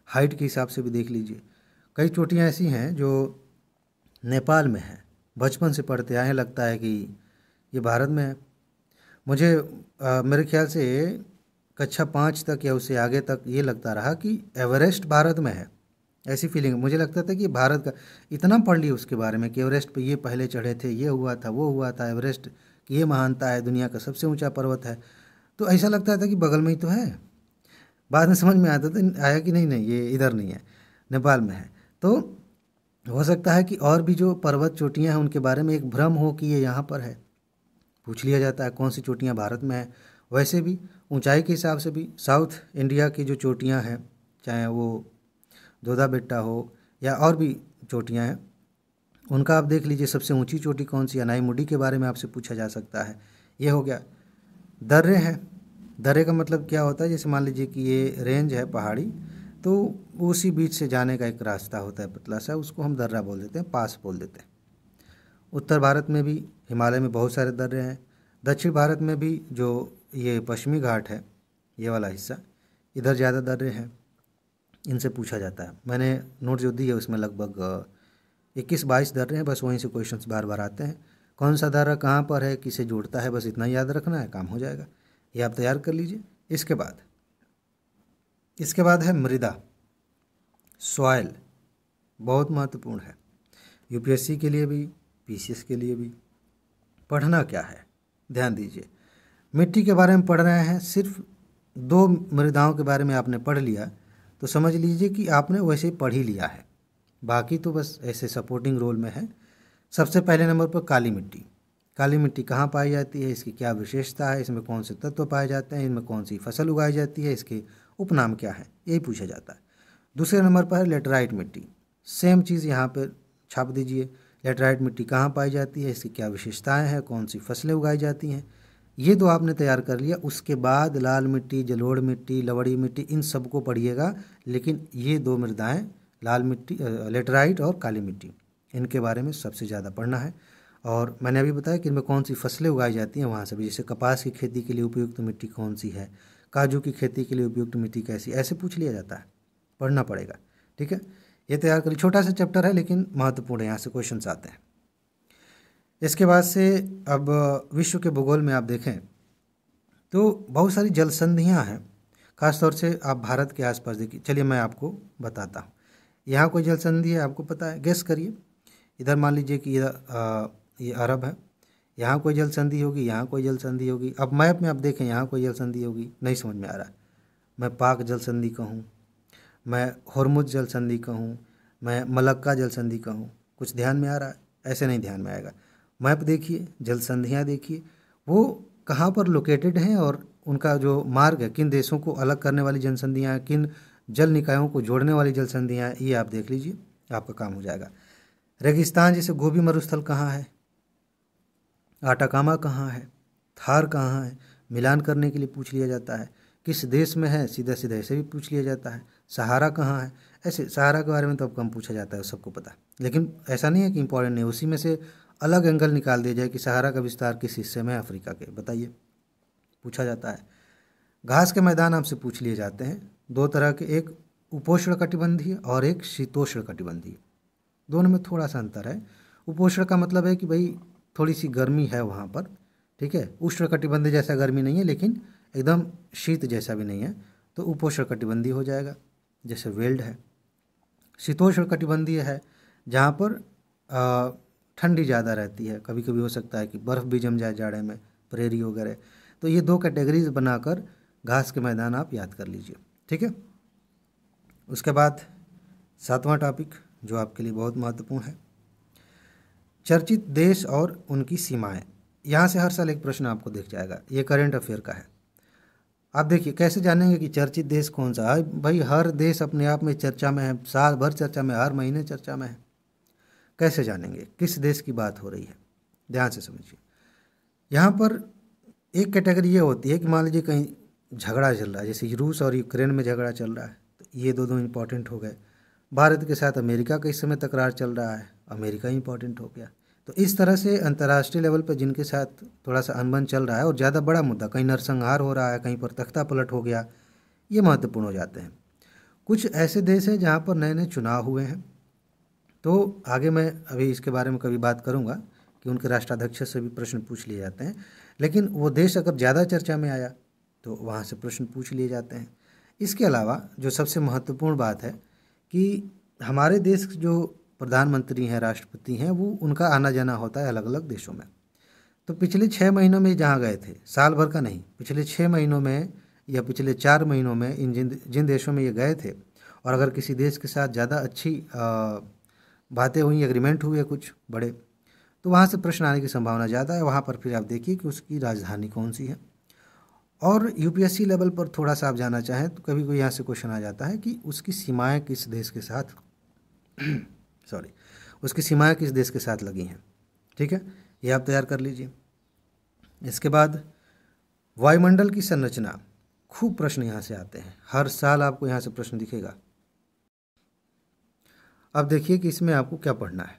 A: हाइट के हिसाब से भी देख लीजिए। कई चोटियाँ ऐसी हैं जो नेपाल में हैं, बचपन से पढ़ते आए हैं, लगता है कि ये भारत में है। मुझे मेरे ख्याल से कक्षा 5 तक या उससे आगे तक ये लगता रहा कि एवरेस्ट भारत में है, ऐसी फीलिंग मुझे लगता था कि भारत का। इतना पढ़ लिया उसके बारे में कि एवरेस्ट पे ये पहले चढ़े थे, ये हुआ था, वो हुआ था, एवरेस्ट की ये महानता है, दुनिया का सबसे ऊंचा पर्वत है, तो ऐसा लगता था कि बगल में ही तो है। बाद में समझ में आता था, आया कि नहीं नहीं ये इधर नहीं है, नेपाल में है। तो हो सकता है कि और भी जो पर्वत चोटियाँ हैं उनके बारे में एक भ्रम हो कि ये यहाँ पर है, पूछ लिया जाता है कौन सी चोटियाँ भारत में है। वैसे भी ऊंचाई के हिसाब से भी साउथ इंडिया की जो चोटियाँ हैं, चाहे वो दोदा बेट्टा हो या और भी चोटियाँ हैं, उनका आप देख लीजिए सबसे ऊंची चोटी कौन सी है। अनाई के बारे में आपसे पूछा जा सकता है। ये हो गया। दर्रे हैं, दर्रे का मतलब क्या होता है, जैसे मान लीजिए कि ये रेंज है पहाड़ी, तो उसी बीच से जाने का एक रास्ता होता है पतला सा, उसको हम दर्रा बोल देते हैं, पास बोल देते हैं। उत्तर भारत में भी हिमालय में बहुत सारे दर्रे हैं। दक्षिण भारत में भी जो ये पश्चिमी घाट है, ये वाला हिस्सा, इधर ज़्यादा दर्रे हैं, इनसे पूछा जाता है। मैंने नोट जो दी है उसमें लगभग 21-22 दर्रे हैं, बस वहीं से क्वेश्चंस बार बार आते हैं। कौन सा दर्रा कहाँ पर है, किसे जोड़ता है, बस इतना याद रखना है, काम हो जाएगा। ये आप तैयार कर लीजिए। इसके बाद है मृदा, सॉइल, बहुत महत्वपूर्ण है, यूपीएससी के लिए भी, पीसीएस के लिए भी। पढ़ना क्या है, ध्यान दीजिए। मिट्टी के बारे में पढ़ रहे हैं, सिर्फ 2 मृदाओं के बारे में आपने पढ़ लिया तो समझ लीजिए कि आपने वैसे ही पढ़ ही लिया है, बाकी तो बस ऐसे सपोर्टिंग रोल में है। सबसे पहले नंबर पर काली मिट्टी। काली मिट्टी कहाँ पाई जाती है, इसकी क्या विशेषता है, इसमें कौन से तत्व पाए जाते हैं, इनमें कौन सी फसल उगाई जाती है, इसके उपनाम क्या है, यही पूछा जाता है। दूसरे नंबर पर है लेटराइट मिट्टी। सेम चीज़ यहाँ पर छाप दीजिए। लेटराइट मिट्टी कहाँ पाई जाती है, इसकी क्या विशेषताएं हैं, कौन सी फसलें उगाई जाती हैं, ये तो आपने तैयार कर लिया। उसके बाद लाल मिट्टी, जलोढ़ मिट्टी, लवड़ी मिट्टी, इन सबको पढ़िएगा, लेकिन ये 2 मृदाएं, लाल मिट्टी, लेटराइट और काली मिट्टी, इनके बारे में सबसे ज़्यादा पढ़ना है। और मैंने अभी बताया कि इनमें कौन सी फसलें उगाई जाती हैं, वहाँ से भी, जैसे कपास की खेती के लिए उपयुक्त मिट्टी कौन सी है, काजू की खेती के लिए उपयुक्त मिट्टी कैसी, ऐसे पूछ लिया जाता है, पढ़ना पड़ेगा। ठीक है, ये तैयार करिए। छोटा सा चैप्टर है लेकिन महत्वपूर्ण है, यहाँ से क्वेश्चन आते हैं। इसके बाद से अब विश्व के भूगोल में आप देखें तो बहुत सारी जल संधियाँ हैं, खासतौर से आप भारत के आसपास देखिए। चलिए मैं आपको बताता हूँ। यहाँ कोई जल संधि है, आपको पता है, गेस करिए। इधर मान लीजिए कि ये अरब है, यहाँ कोई जल संधि होगी, यहाँ कोई जल संधि होगी। अब मैप में आप देखें, यहाँ कोई जल संधि होगी, नहीं समझ में आ रहा। मैं पाक जल संधि कहूँ, मैं हुरमुज जल संधि कहूँ, मैं मलक्का जल संधि कहूँ, कुछ ध्यान में आ रहा है? ऐसे नहीं ध्यान में आएगा। मैप देखिए, जल संधियाँ देखिए, वो कहाँ पर लोकेटेड हैं और उनका जो मार्ग है, किन देशों को अलग करने वाली जल संधियाँ, किन जल निकायों को जोड़ने वाली जल संधियाँ, ये आप देख लीजिए, आपका काम हो जाएगा। रेगिस्तान जैसे गोबी मरुस्थल कहाँ है, आटाकामा कहाँ है, थार कहाँ है, मिलान करने के लिए पूछ लिया जाता है। किस देश में है, सीधा सीधा ऐसे भी पूछ लिया जाता है। सहारा कहाँ है, ऐसे सहारा के बारे में तो अब कम पूछा जाता है, सबको पता, लेकिन ऐसा नहीं है कि इंपॉर्टेंट नहीं, उसी में से अलग एंगल निकाल दिया जाए कि सहारा का विस्तार किस हिस्से में है अफ्रीका के, बताइए, पूछा जाता है। घास के मैदान आपसे पूछ लिए जाते हैं, 2 तरह के, एक उपोष्ण कटिबंधीय और एक शीतोष्ण कटिबंधीय, दोनों में थोड़ा सा अंतर है। उपोष्ण का मतलब है कि भाई थोड़ी सी गर्मी है वहाँ पर, ठीक है। उष्ण कटिबंधीय जैसा गर्मी नहीं है, लेकिन एकदम शीत जैसा भी नहीं है, तो उपोष्ण कटिबंधीय हो जाएगा, जैसे वेल्ड है। शीतोष्ण कटिबंधीय है जहाँ पर ठंडी ज़्यादा रहती है, कभी कभी हो सकता है कि बर्फ़ भी जम जाए जाड़े में, प्रेरी वगैरह। तो ये 2 कैटेगरीज बनाकर घास के मैदान आप याद कर लीजिए, ठीक है। उसके बाद 7वां टॉपिक जो आपके लिए बहुत महत्वपूर्ण है, चर्चित देश और उनकी सीमाएं। यहाँ से हर साल एक प्रश्न आपको दिख जाएगा, ये करंट अफेयर का है। आप देखिए कैसे जानेंगे कि चर्चित देश कौन सा है। भाई हर देश अपने आप में चर्चा में है, साल भर चर्चा में, हर महीने चर्चा में है, कैसे जानेंगे किस देश की बात हो रही है? ध्यान से समझिए। यहाँ पर एक कैटेगरी ये होती है कि मान लीजिए कहीं झगड़ा चल रहा है, जैसे रूस और यूक्रेन में झगड़ा चल रहा है, तो ये दो इम्पॉर्टेंट हो गए। भारत के साथ अमेरिका का इस समय तकरार चल रहा है, अमेरिका इम्पॉर्टेंट हो गया। तो इस तरह से अंतर्राष्ट्रीय लेवल पर जिनके साथ थोड़ा सा अनबन चल रहा है और ज़्यादा बड़ा मुद्दा, कहीं नरसंहार हो रहा है, कहीं पर तख्ता पलट हो गया, ये महत्वपूर्ण हो जाते हैं। कुछ ऐसे देश हैं जहाँ पर नए नए चुनाव हुए हैं, तो आगे मैं अभी इसके बारे में कभी बात करूँगा कि उनके राष्ट्राध्यक्ष से भी प्रश्न पूछ लिए जाते हैं। लेकिन वो देश अगर ज़्यादा चर्चा में आया तो वहाँ से प्रश्न पूछ लिए जाते हैं। इसके अलावा जो सबसे महत्वपूर्ण बात है कि हमारे देश जो प्रधानमंत्री हैं, राष्ट्रपति हैं, वो उनका आना जाना होता है अलग अलग देशों में। तो पिछले 6 महीनों में जहाँ गए थे, साल भर का नहीं, पिछले 6 महीनों में या पिछले 4 महीनों में इन जिन देशों में ये गए थे, और अगर किसी देश के साथ ज़्यादा अच्छी बातें हुई, एग्रीमेंट हुए कुछ बड़े, तो वहाँ से प्रश्न आने की संभावना ज़्यादा है। वहाँ पर फिर आप देखिए कि उसकी राजधानी कौन सी है। और यूपीएससी लेवल पर थोड़ा सा आप जाना चाहें तो कभी कोई यहाँ से क्वेश्चन आ जाता है कि उसकी सीमाएं किस देश के साथ उसकी सीमाएं किस देश के साथ लगी हैं। ठीक है, ये आप तैयार कर लीजिए। इसके बाद वायुमंडल की संरचना, खूब प्रश्न यहाँ से आते हैं, हर साल आपको यहाँ से प्रश्न दिखेगा। अब देखिए कि इसमें आपको क्या पढ़ना है।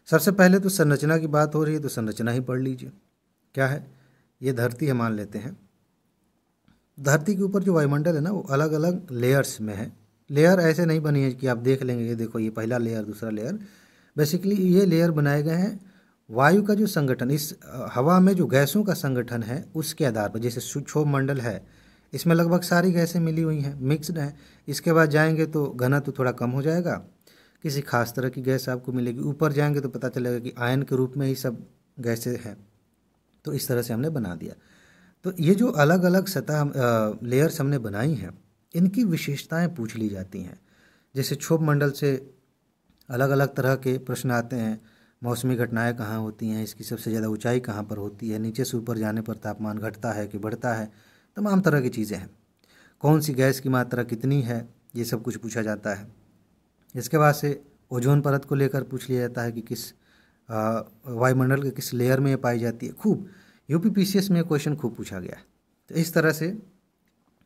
A: सबसे पहले तो संरचना की बात हो रही है तो संरचना ही पढ़ लीजिए। क्या है, ये धरती है मान लेते हैं। धरती के ऊपर जो वायुमंडल है ना, वो अलग अलग लेयर्स में है। लेयर ऐसे नहीं बनी है कि आप देख लेंगे ये देखो ये पहला लेयर, दूसरा लेयर। बेसिकली ये लेयर बनाए गए हैं वायु का जो संगठन, इस हवा में जो गैसों का संगठन है उसके आधार पर। जैसे क्षोभ मंडल है, इसमें लगभग सारी गैसें मिली हुई हैं, मिक्स्ड हैं। इसके बाद जाएंगे तो घनत्व थोड़ा कम हो जाएगा, किसी खास तरह की गैस आपको मिलेगी। ऊपर जाएंगे तो पता चलेगा कि आयन के रूप में ही सब गैसें हैं। तो इस तरह से हमने बना दिया। तो ये जो अलग अलग सतह लेयर्स हमने बनाई हैं, इनकी विशेषताएं पूछ ली जाती हैं। जैसे क्षोभ मंडल से अलग अलग तरह के प्रश्न आते हैं। मौसमी घटनाएं कहाँ होती हैं, इसकी सबसे ज़्यादा ऊंचाई कहाँ पर होती है, नीचे से ऊपर जाने पर तापमान घटता है कि बढ़ता है, तमाम तरह की चीज़ें हैं। कौन सी गैस की मात्रा कितनी है, ये सब कुछ पूछा जाता है। इसके बाद से ओजोन परत को लेकर पूछ लिया जाता है कि किस वायुमंडल के किस लेयर में ये पाई जाती है। खूब यूपीपीसीएस में क्वेश्चन खूब पूछा गया है। तो इस तरह से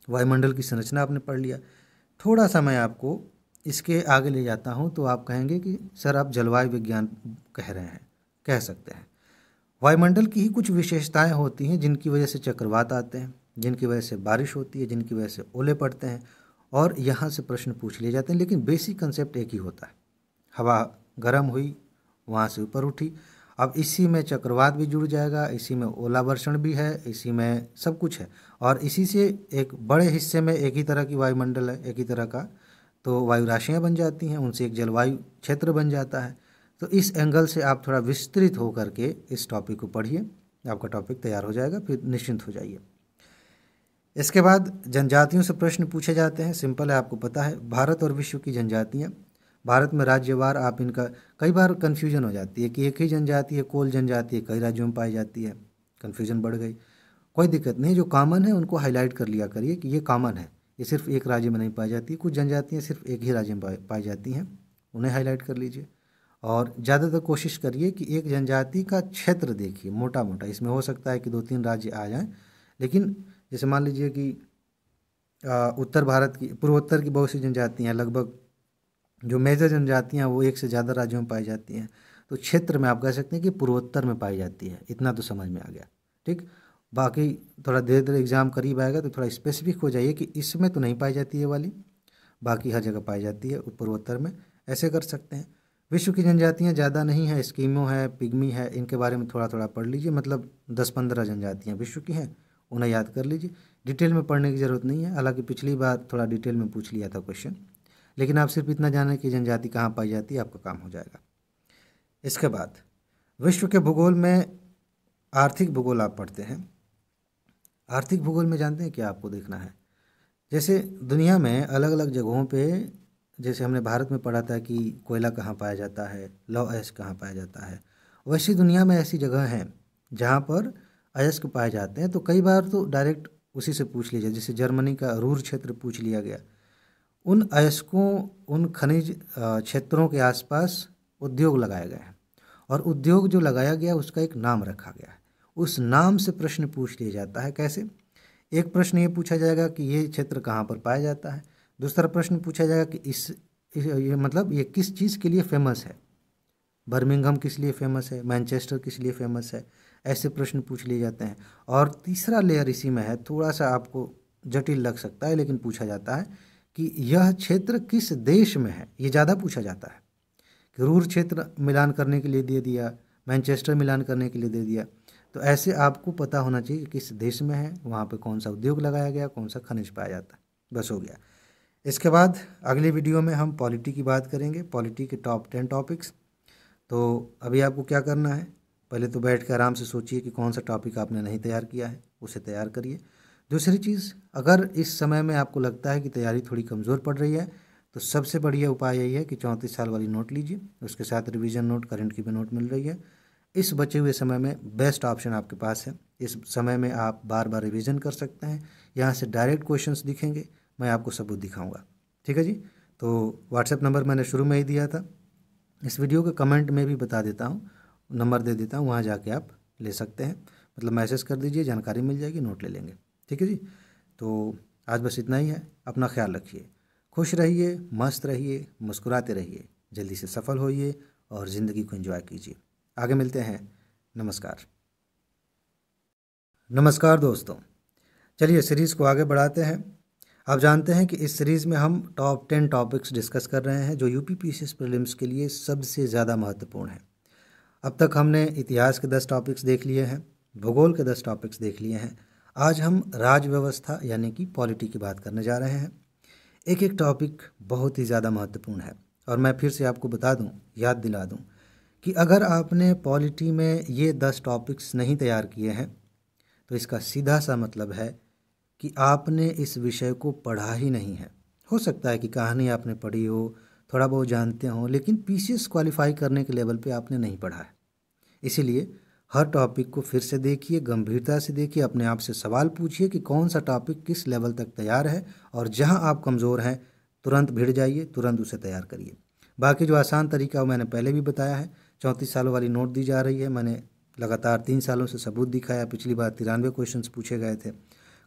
A: वायुमंडल की संरचना आपने पढ़ लिया। थोड़ा सा मैं आपको इसके आगे ले जाता हूँ तो आप कहेंगे कि सर आप जलवायु विज्ञान कह रहे हैं, कह सकते हैं। वायुमंडल की ही कुछ विशेषताएं होती हैं जिनकी वजह से चक्रवात आते हैं, जिनकी वजह से बारिश होती है, जिनकी वजह से ओले पड़ते हैं, और यहाँ से प्रश्न पूछ लिए जाते हैं। लेकिन बेसिक कंसेप्ट एक ही होता है, हवा गर्म हुई, वहाँ से ऊपर उठी। अब इसी में चक्रवात भी जुड़ जाएगा, इसी में ओला वर्षण भी है, इसी में सब कुछ है। और इसी से एक बड़े हिस्से में एक ही तरह की वायुमंडल है, एक ही तरह का, तो वायु राशियाँ बन जाती हैं, उनसे एक जलवायु क्षेत्र बन जाता है। तो इस एंगल से आप थोड़ा विस्तृत हो करके इस टॉपिक को पढ़िए, आपका टॉपिक तैयार हो जाएगा, फिर निश्चिंत हो जाइए। इसके बाद जनजातियों से प्रश्न पूछे जाते हैं। सिंपल है, आपको पता है भारत और विश्व की जनजातियाँ। भारत में राज्यवार आप इनका कई बार कन्फ्यूजन हो जाती है कि एक ही जनजाति है, कोल जनजाति है, कई राज्यों में पाई जाती है, कन्फ्यूजन बढ़ गई। कोई दिक्कत नहीं, जो कॉमन है उनको हाईलाइट कर लिया करिए कि ये कॉमन है, ये सिर्फ एक राज्य में नहीं पाई जाती। कुछ जनजातियाँ सिर्फ एक ही राज्य में पाई जाती हैं, उन्हें हाईलाइट कर लीजिए। और ज़्यादातर कोशिश करिए कि एक जनजाति का क्षेत्र देखिए मोटा मोटा। इसमें हो सकता है कि 2-3 राज्य आ जाएं, लेकिन जैसे मान लीजिए कि उत्तर भारत की, पूर्वोत्तर की बहुत सी जनजातियाँ, लगभग जो मेजर जनजातियाँ वो एक से ज़्यादा राज्यों में पाई जाती हैं। तो क्षेत्र में आप कह सकते हैं कि पूर्वोत्तर में पाई जाती है, इतना तो समझ में आ गया। ठीक, बाकी थोड़ा धीरे धीरे एग्ज़ाम करीब आएगा तो थोड़ा स्पेसिफिक हो जाइए कि इसमें तो नहीं पाई जाती है वाली, बाकी हर जगह पाई जाती है पूर्वोत्तर में, ऐसे कर सकते हैं। विश्व की जनजातियाँ ज़्यादा नहीं है, एस्किमो है, पिग्मी है, इनके बारे में थोड़ा थोड़ा पढ़ लीजिए। मतलब 10-15 जनजातियाँ विश्व की हैं, उन्हें याद कर लीजिए। डिटेल में पढ़ने की ज़रूरत नहीं है, हालांकि पिछली बार थोड़ा डिटेल में पूछ लिया था क्वेश्चन, लेकिन आप सिर्फ इतना जानें कि जनजाति कहाँ पाई जाती है, आपका काम हो जाएगा। इसके बाद विश्व के भूगोल में आर्थिक भूगोल आप पढ़ते हैं। आर्थिक भूगोल में जानते हैं क्या आपको देखना है, जैसे दुनिया में अलग अलग जगहों पे, जैसे हमने भारत में पढ़ा था कि कोयला कहाँ पाया जाता है, लौह अयस्क कहाँ पाया जाता है, वैसे दुनिया में ऐसी जगह हैं जहाँ पर अयस्क पाए जाते हैं। तो कई बार तो डायरेक्ट उसी से पूछ लीजिए, जैसे जर्मनी का रूर क्षेत्र पूछ लिया गया। उन अयस्कों, उन खनिज क्षेत्रों के आसपास उद्योग लगाए गए हैं, और उद्योग जो लगाया गया उसका एक नाम रखा गया है, उस नाम से प्रश्न पूछ लिया जाता है। कैसे? एक प्रश्न ये पूछा जाएगा कि ये क्षेत्र कहाँ पर पाया जाता है, दूसरा प्रश्न पूछा जाएगा कि ये मतलब ये किस चीज़ के लिए फेमस है, बर्मिंघम किस लिए फेमस है, मैनचेस्टर किस लिए फेमस है, ऐसे प्रश्न पूछ लिए जाते हैं। और तीसरा लेयर इसी में है, थोड़ा सा आपको जटिल लग सकता है लेकिन पूछा जाता है कि यह क्षेत्र किस देश में है। ये ज़्यादा पूछा जाता है कि रूर क्षेत्र मिलान करने के लिए दे दिया, मैनचेस्टर मिलान करने के लिए दे दिया। तो ऐसे आपको पता होना चाहिए कि किस देश में है, वहाँ पे कौन सा उद्योग लगाया गया, कौन सा खनिज पाया जाता है, बस हो गया। इसके बाद अगले वीडियो में हम पॉलिटी की बात करेंगे, पॉलिटी के टॉप 10 टॉपिक्स। तो अभी आपको क्या करना है, पहले तो बैठ कर आराम से सोचिए कि कौन सा टॉपिक आपने नहीं तैयार किया है, उसे तैयार करिए। दूसरी चीज़, अगर इस समय में आपको लगता है कि तैयारी थोड़ी कमज़ोर पड़ रही है, तो सबसे बढ़िया उपाय यही है कि 34 साल वाली नोट लीजिए, उसके साथ रिवीजन नोट, करंट की भी नोट मिल रही है। इस बचे हुए समय में बेस्ट ऑप्शन आपके पास है। इस समय में आप बार बार रिवीजन कर सकते हैं, यहाँ से डायरेक्ट क्वेश्चंस दिखेंगे, मैं आपको सबूत दिखाऊंगा। ठीक है जी। तो व्हाट्सएप नंबर मैंने शुरू में ही दिया था, इस वीडियो के कमेंट में भी बता देता हूँ, नंबर दे देता हूँ, वहाँ जाके आप ले सकते हैं, मतलब मैसेज कर दीजिए, जानकारी मिल जाएगी, नोट ले लेंगे। ठीक है जी। तो आज बस इतना ही है, अपना ख्याल रखिए, खुश रहिए, मस्त रहिए, मुस्कुराते रहिए, जल्दी से सफल होइए और ज़िंदगी को एंजॉय कीजिए। आगे मिलते हैं, नमस्कार। नमस्कार दोस्तों, चलिए सीरीज़ को आगे बढ़ाते हैं। आप जानते हैं कि इस सीरीज़ में हम टॉप 10 टॉपिक्स डिस्कस कर रहे हैं जो यूपी पीसीएस प्रीलिम्स के लिए सबसे ज़्यादा महत्वपूर्ण है। अब तक हमने इतिहास के 10 टॉपिक्स देख लिए हैं, भूगोल के 10 टॉपिक्स देख लिए हैं। आज हम राज व्यवस्था यानी कि पॉलिटी की बात करने जा रहे हैं। एक एक टॉपिक बहुत ही ज़्यादा महत्वपूर्ण है और मैं फिर से आपको बता दूं, याद दिला दूं कि अगर आपने पॉलिटी में ये 10 टॉपिक्स नहीं तैयार किए हैं तो इसका सीधा सा मतलब है कि आपने इस विषय को पढ़ा ही नहीं है। हो सकता है कि कहानी आपने पढ़ी हो, थोड़ा बहुत जानते हो, लेकिन पीसीएस क्वालिफाई करने के लेवल पे आपने नहीं पढ़ा है। इसीलिए हर टॉपिक को फिर से देखिए, गंभीरता से देखिए, अपने आप से सवाल पूछिए कि कौन सा टॉपिक किस लेवल तक तैयार है, और जहां आप कमज़ोर हैं तुरंत भिड़ जाइए, तुरंत उसे तैयार करिए। बाकी जो आसान तरीका वो मैंने पहले भी बताया है। 34 सालों वाली नोट दी जा रही है, मैंने लगातार 3 सालों से सबूत दिखाया। पिछली बार 93 क्वेश्चन पूछे गए थे।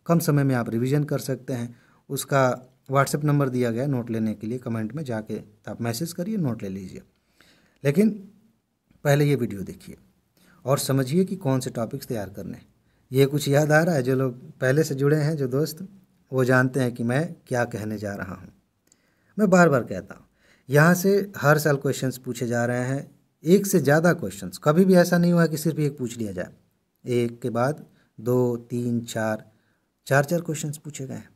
A: कम समय में आप रिवीजन कर सकते हैं। उसका व्हाट्सएप नंबर दिया गया नोट लेने के लिए, कमेंट में जाके आप मैसेज करिए, नोट ले लीजिए। लेकिन पहले ये वीडियो देखिए और समझिए कि कौन से टॉपिक्स तैयार करने हैं। ये कुछ याद आ रहा है? जो लोग पहले से जुड़े हैं, जो दोस्त, वो जानते हैं कि मैं क्या कहने जा रहा हूँ। मैं बार बार कहता हूँ, यहाँ से हर साल क्वेश्चंस पूछे जा रहे हैं, एक से ज़्यादा क्वेश्चंस। कभी भी ऐसा नहीं हुआ कि सिर्फ एक पूछ लिया जाए, एक के बाद 2, 3, 4 क्वेश्चंस पूछे गए हैं।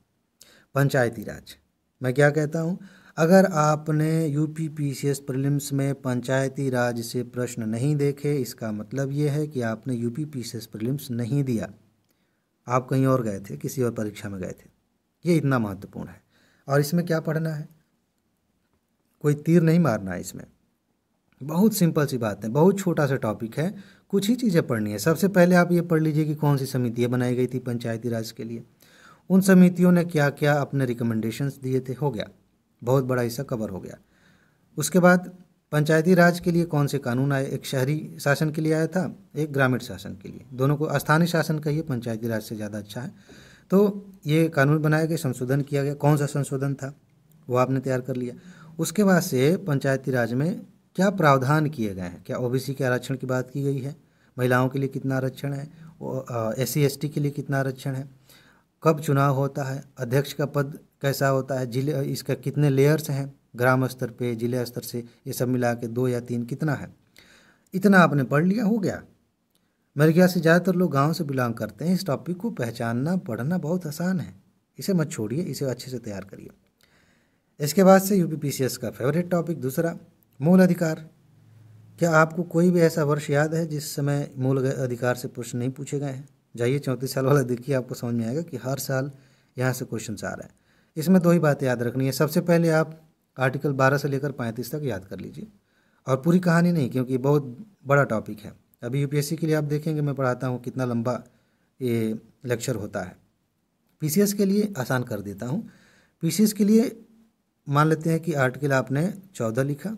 A: पंचायती राज, मैं क्या कहता हूँ, अगर आपने यूपी पीसीएस प्रीलिम्स में पंचायती राज से प्रश्न नहीं देखे, इसका मतलब ये है कि आपने यूपी पीसीएस प्रीलिम्स नहीं दिया, आप कहीं और गए थे, किसी और परीक्षा में गए थे। ये इतना महत्वपूर्ण है। और इसमें क्या पढ़ना है, कोई तीर नहीं मारना है इसमें, बहुत सिंपल सी बात है, बहुत छोटा सा टॉपिक है, कुछ ही चीज़ें पढ़नी है। सबसे पहले आप ये पढ़ लीजिए कि कौन सी समितियाँ बनाई गई थी पंचायती राज के लिए, उन समितियों ने क्या क्या अपने रिकमेंडेशंस दिए थे, हो गया, बहुत बड़ा हिस्सा कवर हो गया। उसके बाद पंचायती राज के लिए कौन से कानून आए, एक शहरी शासन के लिए आया था, एक ग्रामीण शासन के लिए, दोनों को स्थानीय शासन कहिए, पंचायती राज से ज़्यादा अच्छा है। तो ये कानून बनाए गए, संशोधन किया गया, कौन सा संशोधन था वो आपने तैयार कर लिया। उसके बाद से पंचायती राज में क्या प्रावधान किए गए हैं, क्या ओबीसी के आरक्षण की बात की गई है, महिलाओं के लिए कितना आरक्षण है, SC ST के लिए कितना आरक्षण है, कब चुनाव होता है, अध्यक्ष का पद कैसा होता है, जिले इसका कितने लेयर्स हैं, ग्राम स्तर पे, जिले स्तर से, ये सब मिला के 2 या 3 कितना है। इतना आपने पढ़ लिया, हो गया। मेरे ख्याल से ज़्यादातर लोग गांव से बिलोंग करते हैं। इस टॉपिक को पहचानना, पढ़ना बहुत आसान है, इसे मत छोड़िए, इसे अच्छे से तैयार करिए। इसके बाद से यूपी पीसीएस का फेवरेट टॉपिक दूसरा, मूल अधिकार। क्या आपको कोई भी ऐसा वर्ष याद है जिस समय मूल अधिकार से प्रश्न नहीं पूछे गए हैं? जाइए 34 साल वाला देखिए, आपको समझ में आएगा कि हर साल यहाँ से क्वेश्चन आ रहा है। इसमें 2 ही बातें याद रखनी है। सबसे पहले आप आर्टिकल 12 से लेकर 35 तक याद कर लीजिए, और पूरी कहानी नहीं, क्योंकि ये बहुत बड़ा टॉपिक है। अभी यूपीएससी के लिए आप देखेंगे, मैं पढ़ाता हूँ कितना लंबा ये लेक्चर होता है। पीसीएस के लिए आसान कर देता हूँ। पीसीएस के लिए मान लेते हैं कि आर्टिकल आपने 14 लिखा,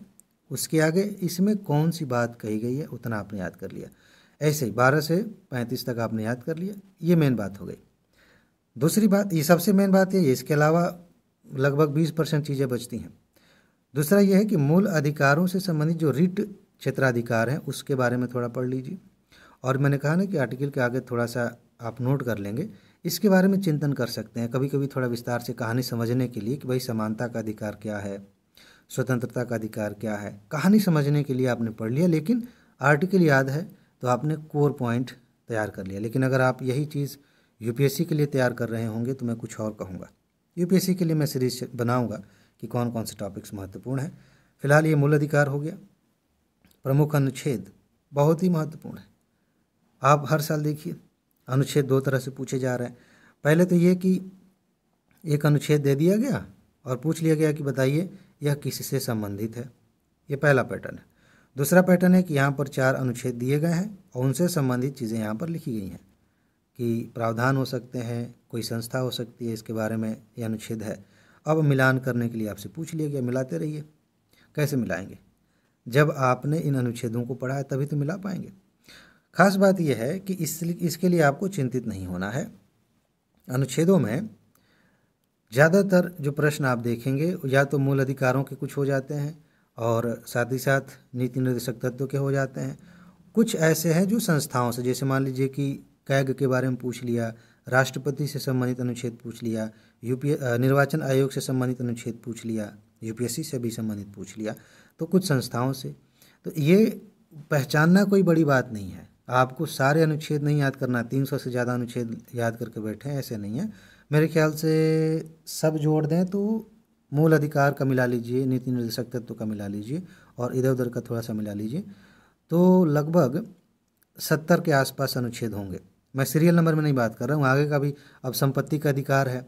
A: उसके आगे इसमें कौन सी बात कही गई है उतना आपने याद कर लिया। ऐसे ही 12 से 35 तक आपने याद कर लिया, ये मेन बात हो गई। दूसरी बात, ये सबसे मेन बात है, इसके अलावा लगभग 20% चीज़ें बचती हैं। दूसरा यह है कि मूल अधिकारों से संबंधित जो रिट क्षेत्राधिकार हैं उसके बारे में थोड़ा पढ़ लीजिए। और मैंने कहा ना कि आर्टिकल के आगे थोड़ा सा आप नोट कर लेंगे, इसके बारे में चिंतन कर सकते हैं कभी कभी थोड़ा विस्तार से कहानी समझने के लिए कि भाई समानता का अधिकार क्या है, स्वतंत्रता का अधिकार क्या है। कहानी समझने के लिए आपने पढ़ लिया, लेकिन आर्टिकल याद है तो आपने कोर पॉइंट तैयार कर लिया। लेकिन अगर आप यही चीज़ यूपीएससी के लिए तैयार कर रहे होंगे तो मैं कुछ और कहूँगा। यूपीएससी के लिए मैं सीरीज बनाऊँगा कि कौन कौन से टॉपिक्स महत्वपूर्ण हैं। फिलहाल ये मूल अधिकार हो गया। प्रमुख अनुच्छेद बहुत ही महत्वपूर्ण है। आप हर साल देखिए अनुच्छेद 2 तरह से पूछे जा रहे हैं। पहले तो ये कि एक अनुच्छेद दे दिया गया और पूछ लिया गया कि बताइए यह किससे संबंधित है। ये पहला पैटर्न है। दूसरा पैटर्न है कि यहाँ पर 4 अनुच्छेद दिए गए हैं और उनसे संबंधित चीज़ें यहाँ पर लिखी गई हैं कि प्रावधान हो सकते हैं, कोई संस्था हो सकती है, इसके बारे में यह अनुच्छेद है। अब मिलान करने के लिए आपसे पूछ लिया गया, मिलाते रहिए। कैसे मिलाएंगे? जब आपने इन अनुच्छेदों को पढ़ा है तभी तो मिला पाएंगे। खास बात यह है कि इसके लिए आपको चिंतित नहीं होना है। अनुच्छेदों में ज़्यादातर जो प्रश्न आप देखेंगे या तो मूल अधिकारों के कुछ हो जाते हैं और साथ ही साथ नीति निर्देशक तत्व के हो जाते हैं। कुछ ऐसे हैं जो संस्थाओं से, जैसे मान लीजिए कि कैग के बारे में पूछ लिया, राष्ट्रपति से संबंधित अनुच्छेद पूछ लिया, निर्वाचन आयोग से संबंधित अनुच्छेद पूछ लिया, यूपीएससी से भी संबंधित पूछ लिया, तो कुछ संस्थाओं से। तो ये पहचानना कोई बड़ी बात नहीं है। आपको सारे अनुच्छेद नहीं याद करना, 300 से ज़्यादा अनुच्छेद याद करके बैठे हैं, ऐसे नहीं है। मेरे ख्याल से सब जोड़ दें तो मूल अधिकार का मिला लीजिए, नीति निर्देशक तत्व का मिला लीजिए और इधर उधर का थोड़ा सा मिला लीजिए, तो लगभग 70 के आसपास अनुच्छेद होंगे। मैं सीरियल नंबर में नहीं बात कर रहा हूँ, आगे का भी। अब संपत्ति का अधिकार है,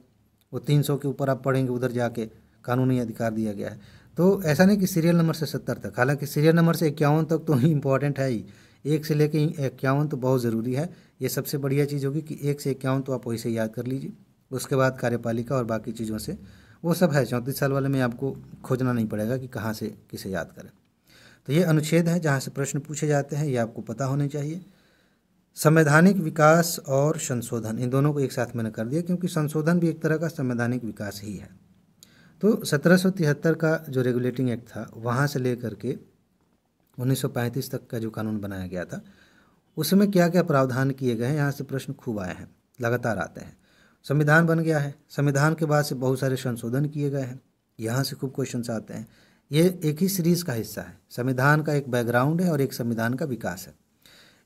A: वो 300 के ऊपर आप पढ़ेंगे, उधर जाके कानूनी अधिकार दिया गया है। तो ऐसा नहीं कि सीरियल नंबर से 70 तक, हालांकि सीरियल नंबर से 51 तक तो इम्पॉर्टेंट है ही। 1 से लेकर 51 तो बहुत ज़रूरी है। ये सबसे बढ़िया चीज़ होगी कि 1 से 51 तो आप वही से याद कर लीजिए। उसके बाद कार्यपालिका और बाकी चीज़ों से वो सब है 34 साल वाले में, आपको खोजना नहीं पड़ेगा कि कहाँ से किसे याद करें। तो ये अनुच्छेद है जहाँ से प्रश्न पूछे जाते हैं, ये आपको पता होने चाहिए। संवैधानिक विकास और संशोधन, इन दोनों को एक साथ मैंने कर दिया क्योंकि संशोधन भी एक तरह का संवैधानिक विकास ही है। तो 1773 का जो रेगुलेटिंग एक्ट था, वहाँ से लेकर के 1935 तक का जो कानून बनाया गया था, उसमें क्या क्या प्रावधान किए गए हैं, यहाँ से प्रश्न खूब आए हैं, लगातार आते हैं। संविधान बन गया है, संविधान के बाद से बहुत सारे संशोधन किए गए हैं, यहाँ से खूब क्वेश्चंस आते हैं। ये एक ही सीरीज़ का हिस्सा है। संविधान का एक बैकग्राउंड है और एक संविधान का विकास है।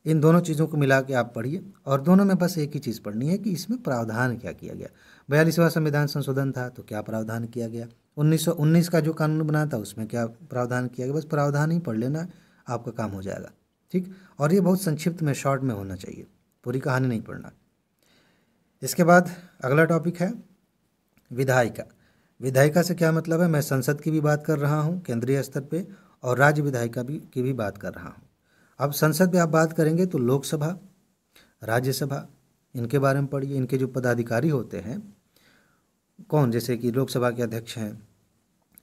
A: इन दोनों चीज़ों को मिला के आप पढ़िए और दोनों में बस एक ही चीज़ पढ़नी है कि इसमें प्रावधान क्या किया गया। 42वां संविधान संशोधन था तो क्या प्रावधान किया गया, 1919 का जो कानून बना था उसमें क्या प्रावधान किया गया। बस प्रावधान ही पढ़ लेना, आपका काम हो जाएगा। ठीक, और ये बहुत संक्षिप्त में, शॉर्ट में होना चाहिए, पूरी कहानी नहीं पढ़ना। इसके बाद अगला टॉपिक है विधायिका। विधायिका से क्या मतलब है? मैं संसद की भी बात कर रहा हूँ केंद्रीय स्तर पे और राज्य विधायिका की भी बात कर रहा हूँ। अब संसद में आप बात करेंगे तो लोकसभा, राज्यसभा, इनके बारे में पढ़िए। इनके जो पदाधिकारी होते हैं कौन, जैसे कि लोकसभा के अध्यक्ष हैं,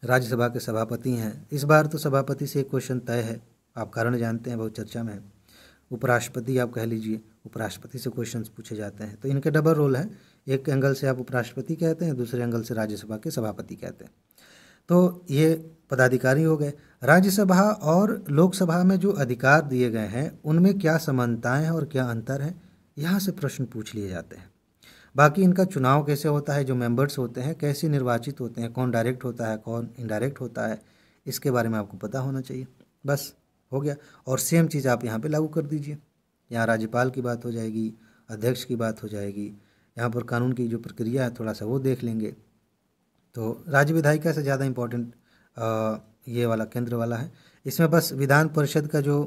A: राज्यसभा के सभापति हैं। इस बार तो सभापति से एक क्वेश्चन तय है, आप कारण जानते हैं, बहुत चर्चा में है। उपराष्ट्रपति आप कह लीजिए, उपराष्ट्रपति से क्वेश्चंस पूछे जाते हैं। तो इनके डबल रोल है, एक एंगल से आप उपराष्ट्रपति कहते हैं, दूसरे एंगल से राज्यसभा के सभापति कहते हैं। तो ये पदाधिकारी हो गए। राज्यसभा और लोकसभा में जो अधिकार दिए गए हैं उनमें क्या समानताएं हैं और क्या अंतर है, यहाँ से प्रश्न पूछ लिए जाते हैं। बाकी इनका चुनाव कैसे होता है, जो मेंबर्स होते हैं कैसे निर्वाचित होते हैं, कौन डायरेक्ट होता है कौन इनडायरेक्ट होता है, इसके बारे में आपको पता होना चाहिए। बस हो गया। और सेम चीज़ आप यहाँ पे लागू कर दीजिए। यहाँ राज्यपाल की बात हो जाएगी, अध्यक्ष की बात हो जाएगी, यहाँ पर कानून की जो प्रक्रिया है थोड़ा सा वो देख लेंगे। तो राज्य विधायिका से ज़्यादा इम्पोर्टेंट ये वाला केंद्र वाला है। इसमें बस विधान परिषद का जो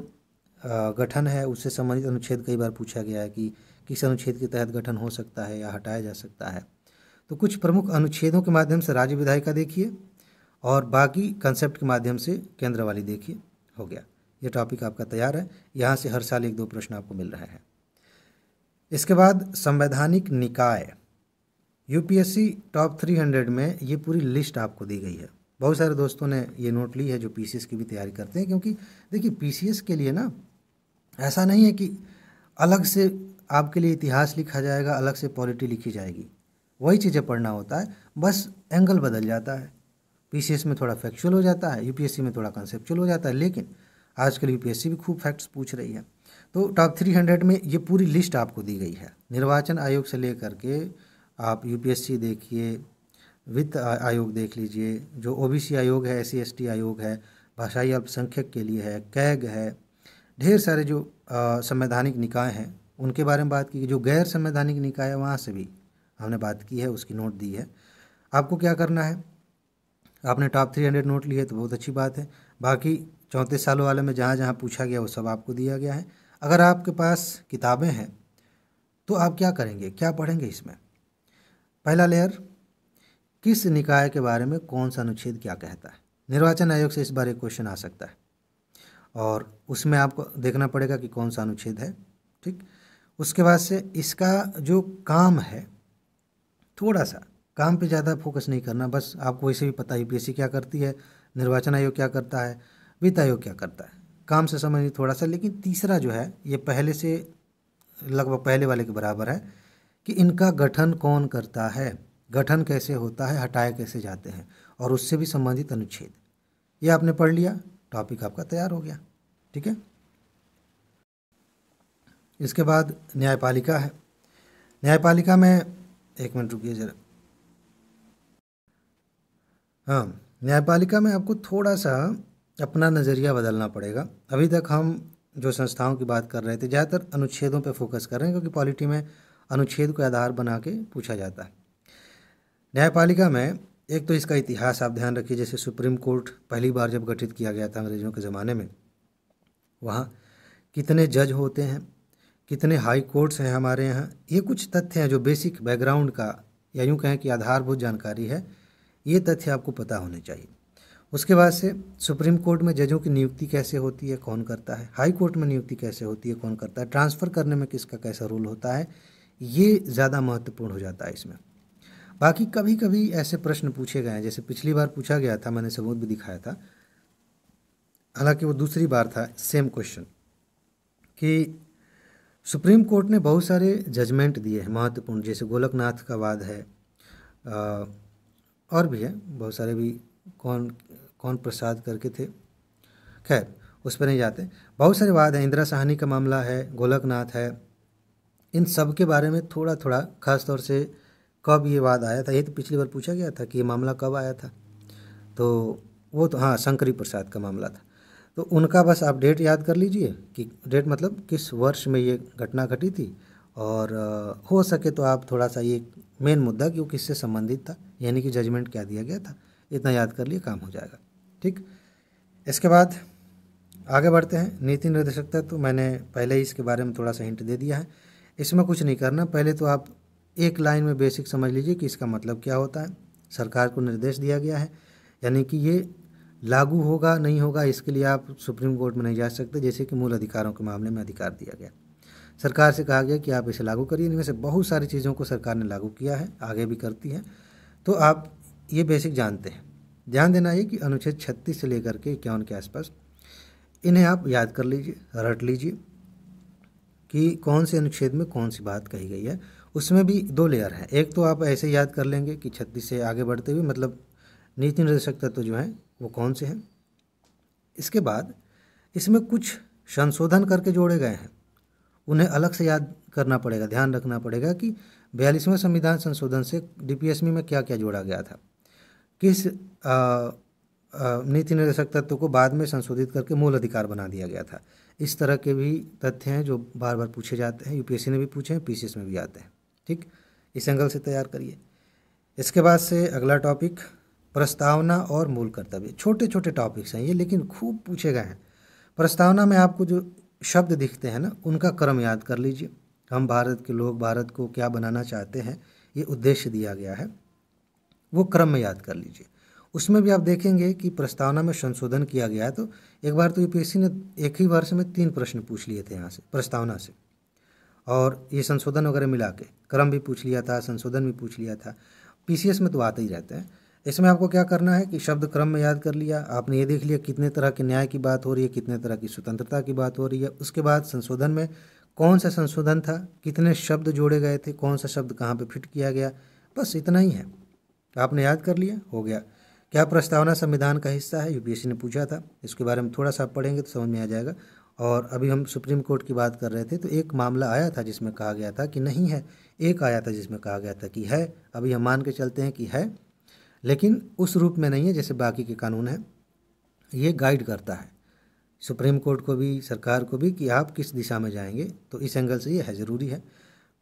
A: गठन है उससे संबंधित अनुच्छेद कई बार पूछा गया है कि किस अनुच्छेद के तहत गठन हो सकता है या हटाया जा सकता है। तो कुछ प्रमुख अनुच्छेदों के माध्यम से राज्य विधायिका देखिए और बाकी कंसेप्ट के माध्यम से केंद्र वाली देखिए। हो गया, ये टॉपिक आपका तैयार है। यहाँ से हर साल 1-2 प्रश्न आपको मिल रहे हैं। इसके बाद संवैधानिक निकाय, यूपीएससी टॉप 300 में ये पूरी लिस्ट आपको दी गई है। बहुत सारे दोस्तों ने ये नोट ली है जो पीसीएस की भी तैयारी करते हैं, क्योंकि देखिए पीसीएस के लिए ना ऐसा नहीं है कि अलग से आपके लिए इतिहास लिखा जाएगा, अलग से पॉलिटी लिखी जाएगी। वही चीज़ें पढ़ना होता है, बस एंगल बदल जाता है। पीसीएस में थोड़ा फैक्चुअल हो जाता है, यूपीएससी में थोड़ा कंसेप्चुअल हो जाता है, लेकिन आजकल यूपीएससी भी खूब फैक्ट्स पूछ रही है। तो टॉप 300 में ये पूरी लिस्ट आपको दी गई है, निर्वाचन आयोग से लेकर के आप यूपीएससी देखिए, वित्त आयोग देख लीजिए, जो ओबीसी आयोग है, एससी एसटी आयोग है, भाषाई अल्पसंख्यक के लिए है, कैग है, ढेर सारे जो संवैधानिक निकाय हैं उनके बारे में बात की। जो गैर संवैधानिक निकाय है वहाँ से भी हमने बात की है, उसकी नोट दी है। आपको क्या करना है, आपने टॉप 300 नोट लिए तो बहुत अच्छी बात है। बाकी 34 सालों वाले में जहाँ जहाँ पूछा गया वो सब आपको दिया गया है। अगर आपके पास किताबें हैं तो आप क्या करेंगे, क्या पढ़ेंगे इसमें। पहला लेयर, किस निकाय के बारे में कौन सा अनुच्छेद क्या कहता है। निर्वाचन आयोग से इस बार एक क्वेश्चन आ सकता है और उसमें आपको देखना पड़ेगा कि कौन सा अनुच्छेद है। ठीक, उसके बाद से इसका जो काम है, थोड़ा सा काम पे ज़्यादा फोकस नहीं करना, बस आपको वैसे भी पता है यूपीएससी क्या करती है, निर्वाचन आयोग क्या करता है, वित्त आयोग क्या करता है, काम से समझिए थोड़ा सा। लेकिन तीसरा जो है ये पहले से लगभग पहले वाले के बराबर है कि इनका गठन कौन करता है, गठन कैसे होता है, हटाए कैसे जाते हैं, और उससे भी संबंधित अनुच्छेद। ये आपने पढ़ लिया, टॉपिक आपका तैयार हो गया। ठीक है, इसके बाद न्यायपालिका है। न्यायपालिका में एक मिनट रुकिए जरा। हाँ, न्यायपालिका में आपको थोड़ा सा अपना नज़रिया बदलना पड़ेगा। अभी तक हम जो संस्थाओं की बात कर रहे थे ज़्यादातर अनुच्छेदों पे फोकस कर रहे हैं, क्योंकि पॉलिटी में अनुच्छेद को आधार बना के पूछा जाता है। न्यायपालिका में एक तो इसका इतिहास आप ध्यान रखिए। जैसे सुप्रीम कोर्ट पहली बार जब गठित किया गया था अंग्रेज़ों के ज़माने में, वहाँ कितने जज होते हैं, कितने हाई कोर्ट्स हैं हमारे यहाँ, ये कुछ तथ्य हैं जो बेसिक बैकग्राउंड का, या यूँ कहें कि आधारभूत जानकारी है, ये तथ्य आपको पता होने चाहिए। उसके बाद से सुप्रीम कोर्ट में जजों की नियुक्ति कैसे होती है, कौन करता है, हाई कोर्ट में नियुक्ति कैसे होती है, कौन करता है, ट्रांसफ़र करने में किसका कैसा रोल होता है, ये ज़्यादा महत्वपूर्ण हो जाता है इसमें। बाकी कभी कभी ऐसे प्रश्न पूछे गए हैं, जैसे पिछली बार पूछा गया था, मैंने सबूत भी दिखाया था, हालांकि वो दूसरी बार था सेम क्वेश्चन, कि सुप्रीम कोर्ट ने बहुत सारे जजमेंट दिए हैं महत्वपूर्ण, जैसे गोलकनाथ का वाद है, और भी है बहुत सारे भी, कौन प्रसाद करके थे, खैर उस पर नहीं जाते। बहुत सारे वाद हैं, इंदिरा साहनी का मामला है, गोलकनाथ है, इन सब के बारे में थोड़ा थोड़ा, ख़ास तौर से कब ये वाद आया था, ये तो पिछली बार पूछा गया था कि ये मामला कब आया था, तो वो तो हाँ शंकरी प्रसाद का मामला था। तो उनका बस आप डेट याद कर लीजिए कि डेट मतलब किस वर्ष में ये घटना घटी थी, और हो सके तो आप थोड़ा सा ये मेन मुद्दा कि वो किससे संबंधित था, यानी कि जजमेंट क्या दिया गया था, इतना याद कर लिए काम हो जाएगा। ठीक, इसके बाद आगे बढ़ते हैं। नीति निर्देशक तत्व, तो मैंने पहले ही इसके बारे में थोड़ा सा हिंट दे दिया है, इसमें कुछ नहीं करना। पहले तो आप एक लाइन में बेसिक समझ लीजिए कि इसका मतलब क्या होता है। सरकार को निर्देश दिया गया है, यानी कि ये लागू होगा नहीं होगा इसके लिए आप सुप्रीम कोर्ट में नहीं जा सकते। जैसे कि मूल अधिकारों के मामले में अधिकार दिया गया, सरकार से कहा गया कि आप इसे लागू करिए। इनमें से बहुत सारी चीज़ों को सरकार ने लागू किया है, आगे भी करती है, तो आप ये बेसिक जानते हैं। ध्यान देना है कि अनुच्छेद 36 से लेकर के 51 के आसपास, इन्हें आप याद कर लीजिए, रट लीजिए कि कौन से अनुच्छेद में कौन सी बात कही गई है। उसमें भी दो लेयर हैं, एक तो आप ऐसे याद कर लेंगे कि 36 से आगे बढ़ते हुए मतलब नीति निर्देशक तत्व जो हैं वो कौन से हैं। इसके बाद इसमें कुछ संशोधन करके जोड़े गए हैं, उन्हें अलग से याद करना पड़ेगा, ध्यान रखना पड़ेगा कि 42वें संविधान संशोधन से डीपीएसपी में क्या क्या जोड़ा गया था, किस नीति निर्देशक तत्व को बाद में संशोधित करके मूल अधिकार बना दिया गया था। इस तरह के भी तथ्य हैं जो बार बार पूछे जाते हैं, यूपीएससी ने भी पूछे हैं, पीसीएस में भी आते हैं। ठीक, इस एंगल से तैयार करिए। इसके बाद से अगला टॉपिक प्रस्तावना और मूल कर्तव्य। छोटे छोटे टॉपिक्स हैं ये, लेकिन खूब पूछे गए हैं। प्रस्तावना में आपको जो शब्द दिखते हैं ना, उनका क्रम याद कर लीजिए। हम भारत के लोग भारत को क्या बनाना चाहते हैं, ये उद्देश्य दिया गया है, वो क्रम में याद कर लीजिए। उसमें भी आप देखेंगे कि प्रस्तावना में संशोधन किया गया है। तो एक बार तो यूपीएससी ने एक ही वर्ष में 3 प्रश्न पूछ लिए थे यहाँ से प्रस्तावना से, और ये संशोधन वगैरह मिला के क्रम भी पूछ लिया था, संशोधन भी पूछ लिया था। पीसीएस में तो आते ही रहते हैं। इसमें आपको क्या करना है कि शब्द क्रम में याद कर लिया आपने, ये देख लिया कितने तरह के न्याय की बात हो रही है, कितने तरह की स्वतंत्रता की बात हो रही है। उसके बाद संशोधन में कौन सा संशोधन था, कितने शब्द जोड़े गए थे, कौन सा शब्द कहाँ पे फिट किया गया, बस इतना ही है, आपने याद कर लिया, हो गया। क्या प्रस्तावना संविधान का हिस्सा है, यूपीएससी ने पूछा था, इसके बारे में थोड़ा सा आप पढ़ेंगे तो समझ में आ जाएगा। और अभी हम सुप्रीम कोर्ट की बात कर रहे थे, तो एक मामला आया था जिसमें कहा गया था कि नहीं है, एक आया था जिसमें कहा गया था कि है। अभी हम मान के चलते हैं कि है, लेकिन उस रूप में नहीं है जैसे बाकी के कानून हैं। ये गाइड करता है सुप्रीम कोर्ट को भी, सरकार को भी, कि आप किस दिशा में जाएंगे, तो इस एंगल से ये है, ज़रूरी है।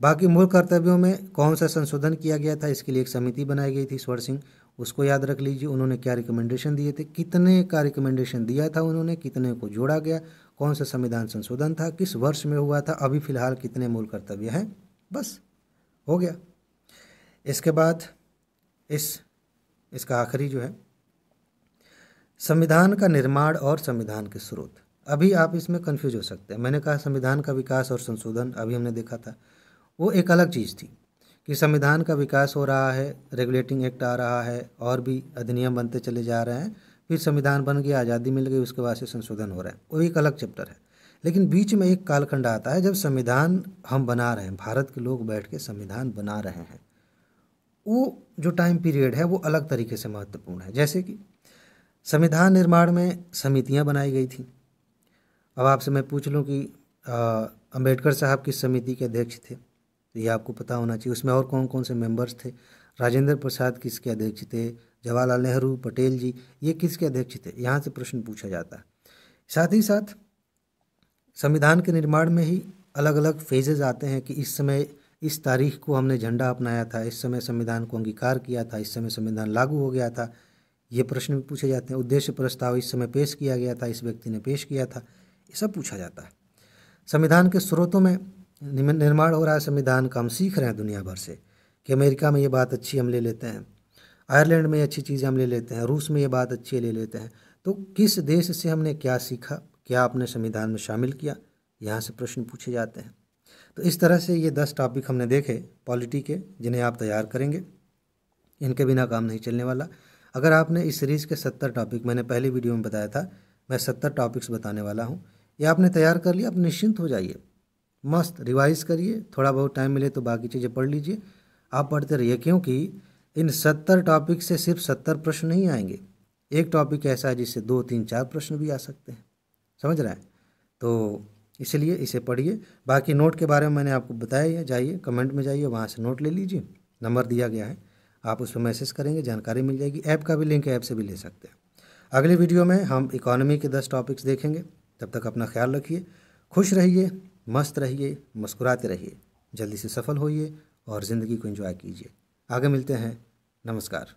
A: बाकी मूल कर्तव्यों में कौन सा संशोधन किया गया था, इसके लिए एक समिति बनाई गई थी, ईश्वर सिंह, उसको याद रख लीजिए। उन्होंने क्या रिकमेंडेशन दिए थे, कितने का रिकमेंडेशन दिया था उन्होंने, कितने को जोड़ा गया, कौन सा संविधान संशोधन था, किस वर्ष में हुआ था, अभी फ़िलहाल कितने मूल कर्तव्य हैं, बस हो गया। इसके बाद इसका आखिरी जो है, संविधान का निर्माण और संविधान के स्रोत। अभी आप इसमें कंफ्यूज हो सकते हैं। मैंने कहा संविधान का विकास और संशोधन, अभी हमने देखा था, वो एक अलग चीज़ थी कि संविधान का विकास हो रहा है, रेगुलेटिंग एक्ट आ रहा है, और भी अधिनियम बनते चले जा रहे हैं, फिर संविधान बन गया, आज़ादी मिल गई, उसके बाद से संशोधन हो रहा है, वो एक अलग चैप्टर है। लेकिन बीच में एक कालखंड आता है जब संविधान हम बना रहे हैं, भारत के लोग बैठ के संविधान बना रहे हैं, वो जो टाइम पीरियड है वो अलग तरीके से महत्वपूर्ण है। जैसे कि संविधान निर्माण में समितियां बनाई गई थी। अब आपसे मैं पूछ लूं कि अंबेडकर साहब किस समिति के अध्यक्ष थे, तो ये आपको पता होना चाहिए। उसमें और कौन कौन से मेंबर्स थे, राजेंद्र प्रसाद किसके अध्यक्ष थे, जवाहरलाल नेहरू, पटेल जी, ये किसके अध्यक्ष थे, यहाँ से प्रश्न पूछा जाता है। साथ ही साथ संविधान के निर्माण में ही अलग अलग फेजेज आते हैं कि इस समय इस तारीख को हमने झंडा अपनाया था, इस समय संविधान को अंगीकार किया था, इस समय संविधान लागू हो गया था, ये प्रश्न भी पूछे जाते हैं। उद्देश्य प्रस्ताव इस समय पेश किया गया था, इस व्यक्ति ने पेश किया था, ये सब पूछा जाता है। संविधान के स्रोतों में निर्माण हो रहा है संविधान का, हम सीख रहे हैं दुनिया भर से कि अमेरिका में ये बात अच्छी हम ले लेते हैं, आयरलैंड में अच्छी चीज़ें हम ले लेते हैं, रूस में ये बात अच्छी ले लेते हैं। तो किस देश से हमने क्या सीखा, क्या अपने संविधान में शामिल किया, यहाँ से प्रश्न पूछे जाते हैं। तो इस तरह से ये 10 टॉपिक हमने देखे पॉलिटी के, जिन्हें आप तैयार करेंगे, इनके बिना काम नहीं चलने वाला। अगर आपने इस सीरीज़ के 70 टॉपिक, मैंने पहली वीडियो में बताया था मैं 70 टॉपिक्स बताने वाला हूँ, ये आपने तैयार कर लिया, आप निश्चिंत हो जाइए, मस्त रिवाइज़ करिए, थोड़ा बहुत टाइम मिले तो बाकी चीज़ें पढ़ लीजिए। आप पढ़ते रहिए, क्योंकि इन 70 टॉपिक से सिर्फ 70 प्रश्न नहीं आएंगे, एक टॉपिक ऐसा है जिससे 2, 3, 4 प्रश्न भी आ सकते हैं, समझ रहे हैं। तो इसलिए इसे पढ़िए। बाकी नोट के बारे में मैंने आपको बताया है, जाइए कमेंट में जाइए, वहाँ से नोट ले लीजिए, नंबर दिया गया है, आप उस पर मैसेज करेंगे, जानकारी मिल जाएगी। ऐप का भी लिंक है, ऐप से भी ले सकते हैं। अगली वीडियो में हम इकोनॉमी के 10 टॉपिक्स देखेंगे। तब तक अपना ख्याल रखिए, खुश रहिए, मस्त रहिए, मुस्कुराते रहिए, जल्दी से सफल होइए और ज़िंदगी को एंजॉय कीजिए। आगे मिलते हैं, नमस्कार।